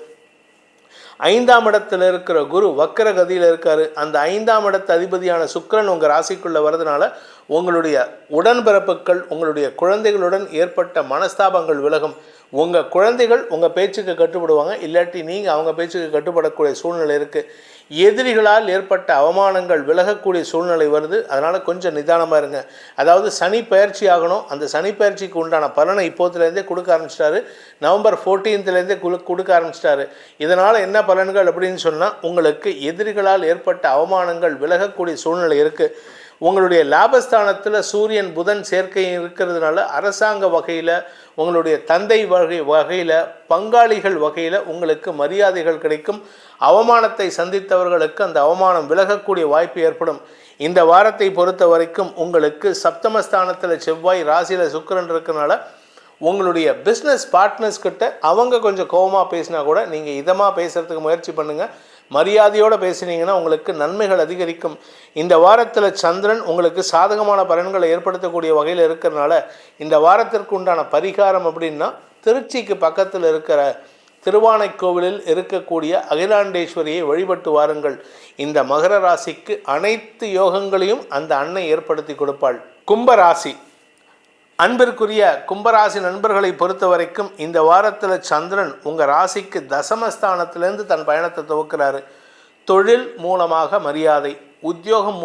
5ஆம் இடத்துல இருக்கிற குரு வக்கர கதியில் இருக்காரு. அந்த 5ஆம் இடத்து அதிபதியான சுக்கிரன் உங்கள் ராசிக்குள்ளே வரதுனால உங்களுடைய உடன்பிறப்புகள், உங்களுடைய குழந்தைகளுடன் ஏற்பட்ட மனஸ்தாபங்கள் விலகும். உங்கள் குழந்தைகள் உங்கள் பேச்சுக்கு கட்டுப்படுவாங்க, இல்லாட்டி நீங்கள் அவங்க பேச்சுக்கு கட்டுப்படக்கூடிய சூழ்நிலை இருக்குது. எதிரிகளால் ஏற்பட்ட அவமானங்கள் விலகக்கூடிய சூழ்நிலை வருது. அதனால் கொஞ்சம் நிதானமாக இருங்க. அதாவது சனி பயிற்சி ஆகணும். அந்த சனி பயிற்சிக்கு உண்டான பலனை இப்போத்துலேருந்தே கொடுக்க ஆரம்பிச்சிட்டாரு. நவம்பர் 14லேருந்தே கொடுக்க ஆரம்பிச்சிட்டாரு. இதனால் என்ன பலன்கள் அப்படின்னு சொன்னால், உங்களுக்கு எதிரிகளால் ஏற்பட்ட அவமானங்கள் விலகக்கூடிய சூழ்நிலை இருக்குது. உங்களுடைய லாபஸ்தானத்தில் சூரியன் புதன் சேர்க்கை இருக்கிறதுனால அரசாங்க வகையில், உங்களுடைய தந்தை வகையில், பங்காளிகள் வகையில் உங்களுக்கு மரியாதைகள் கிடைக்கும். அவமானத்தை சந்தித்தவர்களுக்கு அந்த அவமானம் விலகக்கூடிய வாய்ப்பு ஏற்படும். இந்த வாரத்தை பொறுத்த வரைக்கும் உங்களுக்கு சப்தமஸ்தானத்தில் செவ்வாய், ராசியில் சுக்கிரன் இருக்கிறனால உங்களுடைய பிஸ்னஸ் பார்ட்னர்ஸ் கிட்ட அவங்க கொஞ்சம் கோபமாக பேசினா கூட நீங்கள் இதமாக பேசுகிறதுக்கு முயற்சி பண்ணுங்கள். மரியாதையோடு பேசினீங்கன்னா உங்களுக்கு நன்மைகள் அதிகரிக்கும். இந்த வாரத்தில் சந்திரன் உங்களுக்கு சாதகமான பலன்களை ஏற்படுத்தக்கூடிய வகையில் இருக்கிறனால இந்த வாரத்திற்கு உண்டான பரிகாரம் அப்படின்னா, திருச்சிக்கு பக்கத்தில் இருக்கிற திருவானைக்கோவிலில் இருக்கக்கூடிய அகிலாண்டேஸ்வரியை வழிபட்டு வாருங்கள். இந்த மகர ராசிக்கு அனைத்து யோகங்களையும் அந்த அன்னை ஏற்படுத்தி கொடுப்பாள். கும்பராசி, அன்பிற்குரிய கும்பராசி நண்பர்களை பொறுத்த வரைக்கும் இந்த வாரத்தில் சந்திரன் உங்கள் ராசிக்கு தசமஸ்தானத்திலேருந்து தன் பயணத்தை துவக்கிறாரு. தொழில் மூலமாக மரியாதை, உத்தியோகம்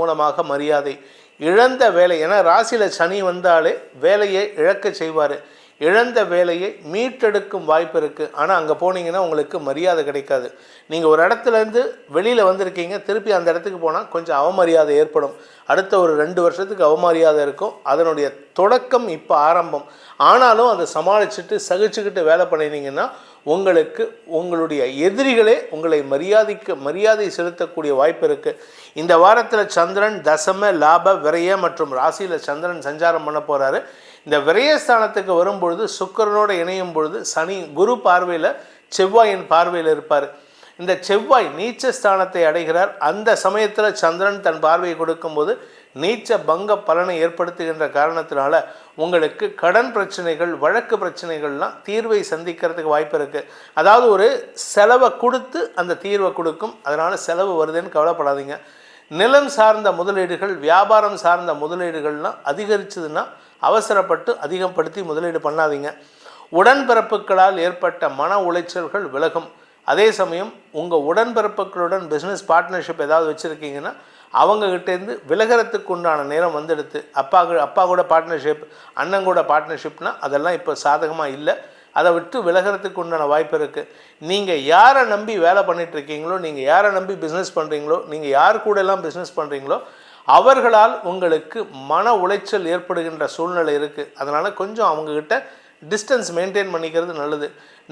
மூலமாக மரியாதை, இழந்த வேலை, ஏன்னா ராசியில் சனி வந்தாலே வேலையை இழக்க செய்வார். இழந்த வேலையை மீட்டெடுக்கும் வாய்ப்பு இருக்குது. ஆனால் அங்கே போனீங்கன்னா உங்களுக்கு மரியாதை கிடைக்காது. நீங்கள் ஒரு இடத்துலேருந்து வெளியில் வந்திருக்கீங்க, திருப்பி அந்த இடத்துக்கு போனால் கொஞ்சம் அவமரியாதை ஏற்படும். அடுத்த ஒரு 2 வருஷத்துக்கு அவமரியாதை இருக்கும். அதனுடைய தொடக்கம் இப்போ ஆரம்பம். ஆனாலும் அதை சமாளிச்சுட்டு சகிச்சுக்கிட்டு வேலை பண்ணினீங்கன்னா உங்களுக்கு உங்களுடைய எதிரிகளே உங்களை மரியாதை செலுத்தக்கூடிய வாய்ப்பு இருக்குது. இந்த வாரத்தில் சந்திரன் தசம, லாப, விரய மற்றும் ராசியில் சந்திரன் சஞ்சாரம் பண்ண போகிறாரு. இந்த விரயஸ்தானத்துக்கு வரும்பொழுது சுக்கிரனோடு இணையும் பொழுது சனி குரு பார்வையில், செவ்வாயின் பார்வையில் இருப்பார். இந்த செவ்வாய் நீச்ச ஸ்தானத்தை அடைகிறார். அந்த சமயத்தில் சந்திரன் தன் பார்வையை கொடுக்கும்போது நீச்ச பங்க பலனை ஏற்படுத்துகின்ற காரணத்தினால உங்களுக்கு கடன் பிரச்சனைகள், வழக்கு பிரச்சனைகள்லாம் தீர்வை சந்திக்கிறதுக்கு வாய்ப்பு இருக்குது. அதாவது ஒரு செலவை கொடுத்து அந்த தீர்வை கொடுக்கும். அதனால் செலவு வருதுன்னு கவலைப்படாதீங்க. நிலம் சார்ந்த முதலீடுகள், வியாபாரம் சார்ந்த முதலீடுகள்லாம் அதிகரிச்சதுன்னா அவசரப்பட்டு அதிகப்படுத்தி முதலீடு பண்ணாதீங்க. உடன்பிறப்புகளால் ஏற்பட்ட மன உளைச்சல்கள் விலகும். அதே சமயம் உங்கள் உடன்பிறப்புகளுடன் பிஸ்னஸ் பார்ட்னர்ஷிப் ஏதாவது வச்சுருக்கீங்கன்னா அவங்ககிட்டேருந்து விலகிறதுக்கு உண்டான நேரம் வந்துடுது. அப்பா கூட பார்ட்னர்ஷிப், அண்ணன் கூட பார்ட்னர்ஷிப்னால் அதெல்லாம் இப்போ சாதகமாக இல்லை. அதை விட்டு விலகிறதுக்கு உண்டான வாய்ப்பு இருக்குது. நீங்கள் யாரை நம்பி வேலை பண்ணிகிட்ருக்கீங்களோ, நீங்கள் யாரை நம்பி பிஸ்னஸ் பண்ணுறீங்களோ, நீங்கள் யார் கூட எல்லாம் பிஸ்னஸ் பண்ணுறீங்களோ அவர்களால் உங்களுக்கு மன உளைச்சல் ஏற்படுகின்ற சூழ்நிலை இருக்குது. அதனால் கொஞ்சம் அவங்கக்கிட்ட டிஸ்டன்ஸ் மெயின்டைன் பண்ணிக்கிறது நல்லது.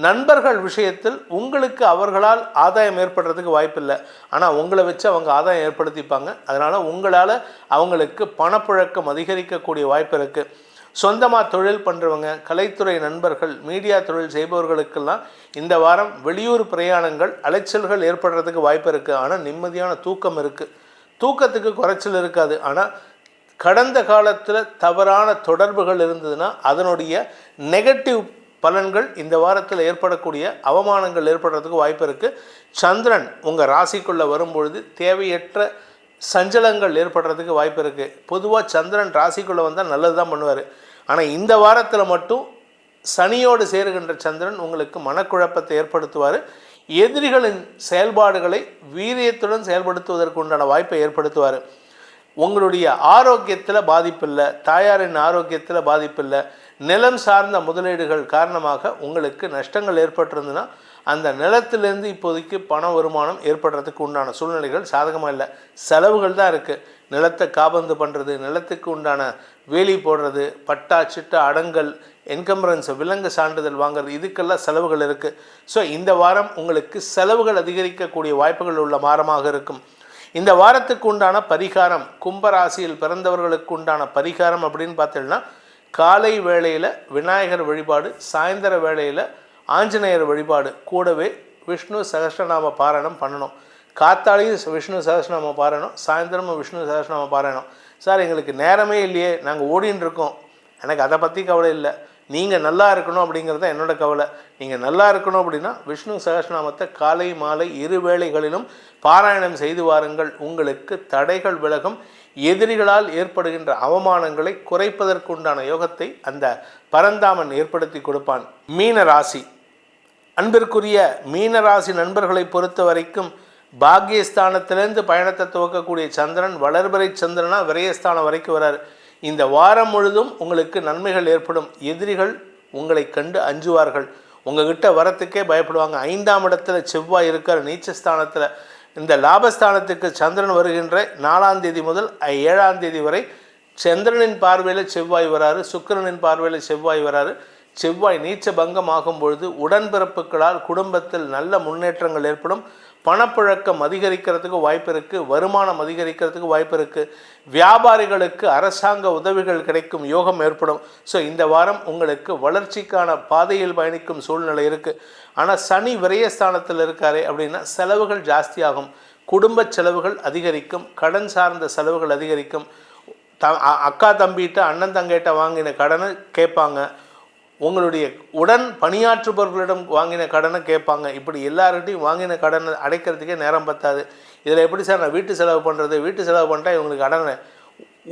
நண்பர்கள் விஷயத்தில் உங்களுக்கு அவர்களால் ஆதாயம் ஏற்படுறதுக்கு வாய்ப்பில்லை. ஆனால் உங்களை வச்சு அவங்க ஆதாயம் ஏற்படுத்திப்பாங்க. அதனால் உங்களால் அவங்களுக்கு பணப்புழக்கம் அதிகரிக்கக்கூடிய வாய்ப்பு இருக்குது. சொந்தமாக தொழில் பண்ணுறவங்க, கலைத்துறை நண்பர்கள், மீடியா தொழில் செய்பவர்களுக்கெல்லாம் இந்த வாரம் வெளியூர் பிரயாணங்கள், அலைச்சல்கள் ஏற்படுறதுக்கு வாய்ப்பு இருக்குது. ஆனால் நிம்மதியான தூக்கம் இருக்குது. தூக்கத்துக்கு குறைச்சல் இருக்காது. ஆனால் கடந்த காலத்தில் தவறான தொடர்புகள் இருந்ததுன்னா அதனுடைய நெகட்டிவ் பலன்கள் இந்த வாரத்தில் ஏற்படக்கூடிய அவமானங்கள் ஏற்படுறதுக்கு வாய்ப்பு இருக்குது. சந்திரன் உங்கள் ராசிக்குள்ளே வரும்பொழுது தேவையற்ற சஞ்சலங்கள் ஏற்படுறதுக்கு வாய்ப்பு இருக்குது. பொதுவாக சந்திரன் ராசிக்குள்ளே வந்தால் நல்லது தான் பண்ணுவார். ஆனால் இந்த வாரத்தில் மட்டும் சனியோடு சேருகின்ற சந்திரன் உங்களுக்கு மனக்குழப்பத்தை ஏற்படுத்துவார். எதிரிகளின் செயல்பாடுகளை வீரியத்துடன் செயல்படுத்துவதற்கு உண்டான வாய்ப்பை ஏற்படுத்துவார். உங்களுடைய ஆரோக்கியத்தில் பாதிப்பில்லை, தாயாரின் ஆரோக்கியத்தில் பாதிப்பில்லை. நிலம் சார்ந்த முதலீடுகள் காரணமாக உங்களுக்கு நஷ்டங்கள் ஏற்பட்டிருந்துன்னா அந்த நிலத்திலேருந்து இப்போதைக்கு பண வருமானம் ஏற்படுறதுக்கு உண்டான சூழ்நிலைகள் சாதகமாக இல்லை. செலவுகள் தான் இருக்குது. நிலத்தை காபந்து பண்ணுறது, நிலத்துக்கு உண்டான வேலி போடுறது, பட்டா சிட்டா அடங்கல், என்கம்பரன்ஸ், விலங்கு சான்றிதழ் வாங்குறது, இதுக்கெல்லாம் செலவுகள் இருக்குது. ஸோ இந்த வாரம் உங்களுக்கு செலவுகள் அதிகரிக்கக்கூடிய வாய்ப்புகள் உள்ள வாரமாக இருக்கும். இந்த வாரத்துக்கு உண்டான பரிகாரம், கும்பராசியில் பிறந்தவர்களுக்கு உண்டான பரிகாரம் அப்படின்னு பார்த்தீங்கன்னா, காலை வேளையில் விநாயகர் வழிபாடு, சாயந்தர வேளையில் ஆஞ்சநேயர் வழிபாடு, கூடவே விஷ்ணு சகஸ்ரநாம பாராயணம் பண்ணணும். காத்தாலையும் விஷ்ணு சகஸ்ரநாம பாராயணம், சாயந்தரமும் விஷ்ணு சகஸ்ரநாம பாராயணம். சார் எங்களுக்கு நேரமே இல்லையே, நாங்கள் ஓடின்னு இருக்கோம். எனக்கு அதை பற்றி கவலை இல்லை. நீங்கள் நல்லா இருக்கணும் அப்படிங்கிறது தான் என்னோட கவலை. நீங்கள் நல்லா இருக்கணும் அப்படின்னா விஷ்ணு சகஸ்ரநாமத்தை காலை மாலை இரு வேளைகளிலும் பாராயணம் செய்து வாருங்கள். உங்களுக்கு தடைகள் விலகும். எதிரிகளால் ஏற்படுகின்ற அவமானங்களை குறைப்பதற்குண்டான யோகத்தை அந்த பரந்தாமன் ஏற்படுத்தி கொடுப்பான். மீன ராசி அன்பிற்குரிய மீனராசி நண்பர்களை பொறுத்த வரைக்கும் பாக்கியஸ்தானத்திலேருந்து பயணத்தை துவக்கக்கூடிய சந்திரன் வளர்பிறை சந்திரனா விரயஸ்தானம் வரைக்கும் வராரு. இந்த வாரம் முழுதும் உங்களுக்கு நன்மைகள் ஏற்படும். எதிரிகள் உங்களை கண்டு அஞ்சுவார்கள். உங்ககிட்ட வரத்துக்கே பயப்படுவாங்க. 5ஆம் இடத்துல செவ்வாய் இருக்கார் நீச்சஸ்தானத்தில். இந்த லாபஸ்தானத்துக்கு சந்திரன் வருகின்ற 4ஆம் தேதி முதல் 7ஆம் தேதி வரை சந்திரனின் பார்வையில் செவ்வாய் வராரு, சுக்கிரனின் பார்வையில் செவ்வாய் வராரு. செவ்வாய் நீச்ச பங்கம் ஆகும் பொழுது உடன்பிறப்புகளால் குடும்பத்தில் நல்ல முன்னேற்றங்கள் ஏற்படும். பணப்புழக்கம் அதிகரிக்கிறதுக்கு வாய்ப்பு இருக்குது. வருமானம் அதிகரிக்கிறதுக்கு வாய்ப்பு இருக்குது. வியாபாரிகளுக்கு அரசாங்க உதவிகள் கிடைக்கும் யோகம் ஏற்படும். ஸோ இந்த வாரம் உங்களுக்கு வளர்ச்சிக்கான பாதையில் பயணிக்கும் சூழ்நிலை இருக்குது. ஆனால் சனி விரயஸ்தானத்தில் இருக்காரே அப்படின்னா செலவுகள் ஜாஸ்தியாகும். குடும்ப செலவுகள் அதிகரிக்கும். கடன் சார்ந்த செலவுகள் அதிகரிக்கும். அக்கா தம்பிகிட்ட அண்ணன் தங்கைகிட்ட வாங்கின கடனை கேட்பாங்க. உங்களுடைய உடன் பணியாற்றுபவர்களிடம் வாங்கின கடனை கேட்பாங்க. இப்படி எல்லார்கிட்டையும் வாங்கின கடனை அடைக்கிறதுக்கே நேரம் பத்தாது. இதில் எப்படி சார் நான் வீட்டு செலவு பண்ணுறது? வீட்டு செலவு பண்ணிட்டா இவங்களுக்கு கடனை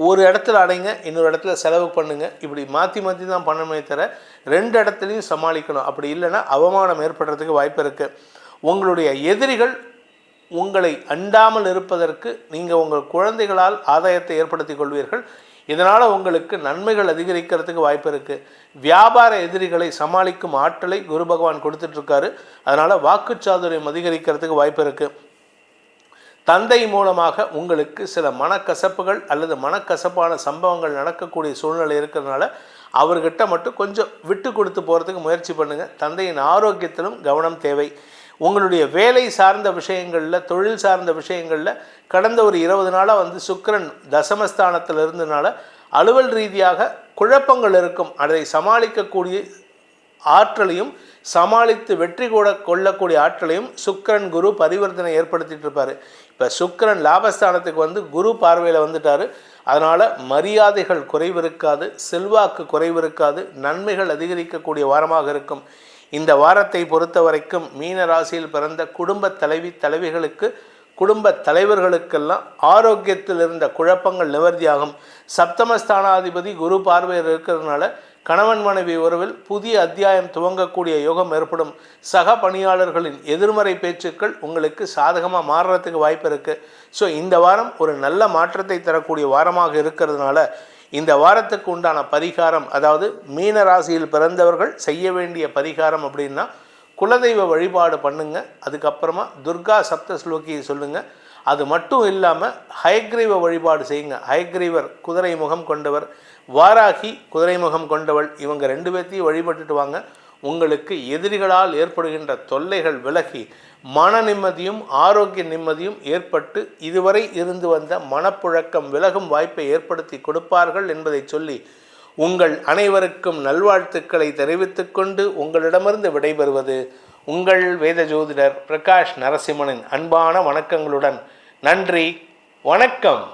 ஒரு இடத்துல அடைங்க, இன்னொரு இடத்துல செலவு பண்ணுங்கள். இப்படி மாற்றி மாற்றி தான் பண்ணணுமே தவிர 2 இடத்துலையும் சமாளிக்கணும். அப்படி இல்லைன்னா அவமானம் ஏற்படுறதுக்கு வாய்ப்பு இருக்குது. உங்களுடைய எதிரிகள் உங்களை அண்டாமல் இருப்பதற்கு நீங்கள் உங்கள் குழந்தைகளால் ஆதாயத்தை ஏற்படுத்தி கொள்வீர்கள். இதனால் உங்களுக்கு நன்மைகள் அதிகரிக்கிறதுக்கு வாய்ப்பு இருக்குது. வியாபார எதிரிகளை சமாளிக்கும் ஆற்றலை குரு பகவான் கொடுத்துட்ருக்காரு. அதனால் வாக்குச்சாதுரியம் அதிகரிக்கிறதுக்கு வாய்ப்பு இருக்குது. தந்தை மூலமாக உங்களுக்கு சில மனக்கசப்புகள் அல்லது மனக்கசப்பான சம்பவங்கள் நடக்கக்கூடிய சூழ்நிலை இருக்கிறதுனால அவர்கிட்ட மட்டும் கொஞ்சம் விட்டு கொடுத்து போகிறதுக்கு முயற்சி பண்ணுங்கள். தந்தையின் ஆரோக்கியத்திலும் கவனம் தேவை. உங்களுடைய வேலை சார்ந்த விஷயங்களில், தொழில் சார்ந்த விஷயங்களில் கடந்த ஒரு 20 நாளாக சுக்கிரன் தசமஸ்தானத்தில் இருந்ததுனால அலுவல் ரீதியாக குழப்பங்கள் இருக்கும். அதை சமாளிக்கக்கூடிய ஆற்றலையும் சமாளித்து வெற்றி கொள்ளக்கூடிய ஆற்றலையும் சுக்கிரன் குரு பரிவர்த்தனை ஏற்படுத்திட்டு இருப்பார். இப்போ சுக்கிரன் லாபஸ்தானத்துக்கு குரு பார்வையில் வந்துட்டார். அதனால் மரியாதைகள் குறைவு இருக்காது, செல்வாக்கு குறைவு இருக்காது, நன்மைகள் அதிகரிக்கக்கூடிய வாரமாக இருக்கும். இந்த வாரத்தை பொறுத்த வரைக்கும் மீன ராசியில் பிறந்த குடும்ப தலைவிகளுக்கு, குடும்ப தலைவர்களுக்கெல்லாம் ஆரோக்கியத்தில் இருந்த குழப்பங்கள் நிவர்த்தியாகும். சப்தமஸ்தானாதிபதி குரு பார்வையில் இருக்கிறதுனால கணவன் மனைவி உறவில் புதிய அத்தியாயம் துவங்கக்கூடிய யோகம் ஏற்படும். சக பணியாளர்களின் எதிர்மறை பேச்சுக்கள் உங்களுக்கு சாதகமாக மாறுறதுக்கு வாய்ப்பு இருக்குது. ஸோ இந்த வாரம் ஒரு நல்ல மாற்றத்தை தரக்கூடிய வாரமாக இருக்கிறதுனால இந்த வாரத்துக்கு உண்டான பரிகாரம், அதாவது மீன ராசியில் பிறந்தவர்கள் செய்ய வேண்டிய பரிகாரம் அப்படின்னா குலதெய்வ வழிபாடு பண்ணுங்க. அதுக்கப்புறமா துர்கா சப்தஸ்லோகியை சொல்லுங்கள். அது மட்டும் இல்லாமல் ஹயக்ரீவ வழிபாடு செய்யுங்க. ஹயக்ரீவர் குதிரை முகம் கொண்டவர், வாராகி குதிரை முகம் கொண்டவள். இவங்க 2 பேர்த்தையும் வழிபட்டுட்டு வாங்க. உங்களுக்கு எதிரிகளால் ஏற்படுகின்ற தொல்லைகள் விலகி மன நிம்மதியும் ஆரோக்கிய நிம்மதியும் ஏற்பட்டு இதுவரை இருந்து வந்த மனப்புழக்கம் விலகும் வாய்ப்பை ஏற்படுத்தி கொடுப்பார்கள் என்பதை சொல்லி உங்கள் அனைவருக்கும் நல்வாழ்த்துக்களை தெரிவித்துக் கொண்டு உங்களிடமிருந்து விடைபெறுவது உங்கள் வேத ஜோதிடர் பிரகாஷ் நரசிம்மனின் அன்பான வணக்கங்களுடன். நன்றி, வணக்கம்.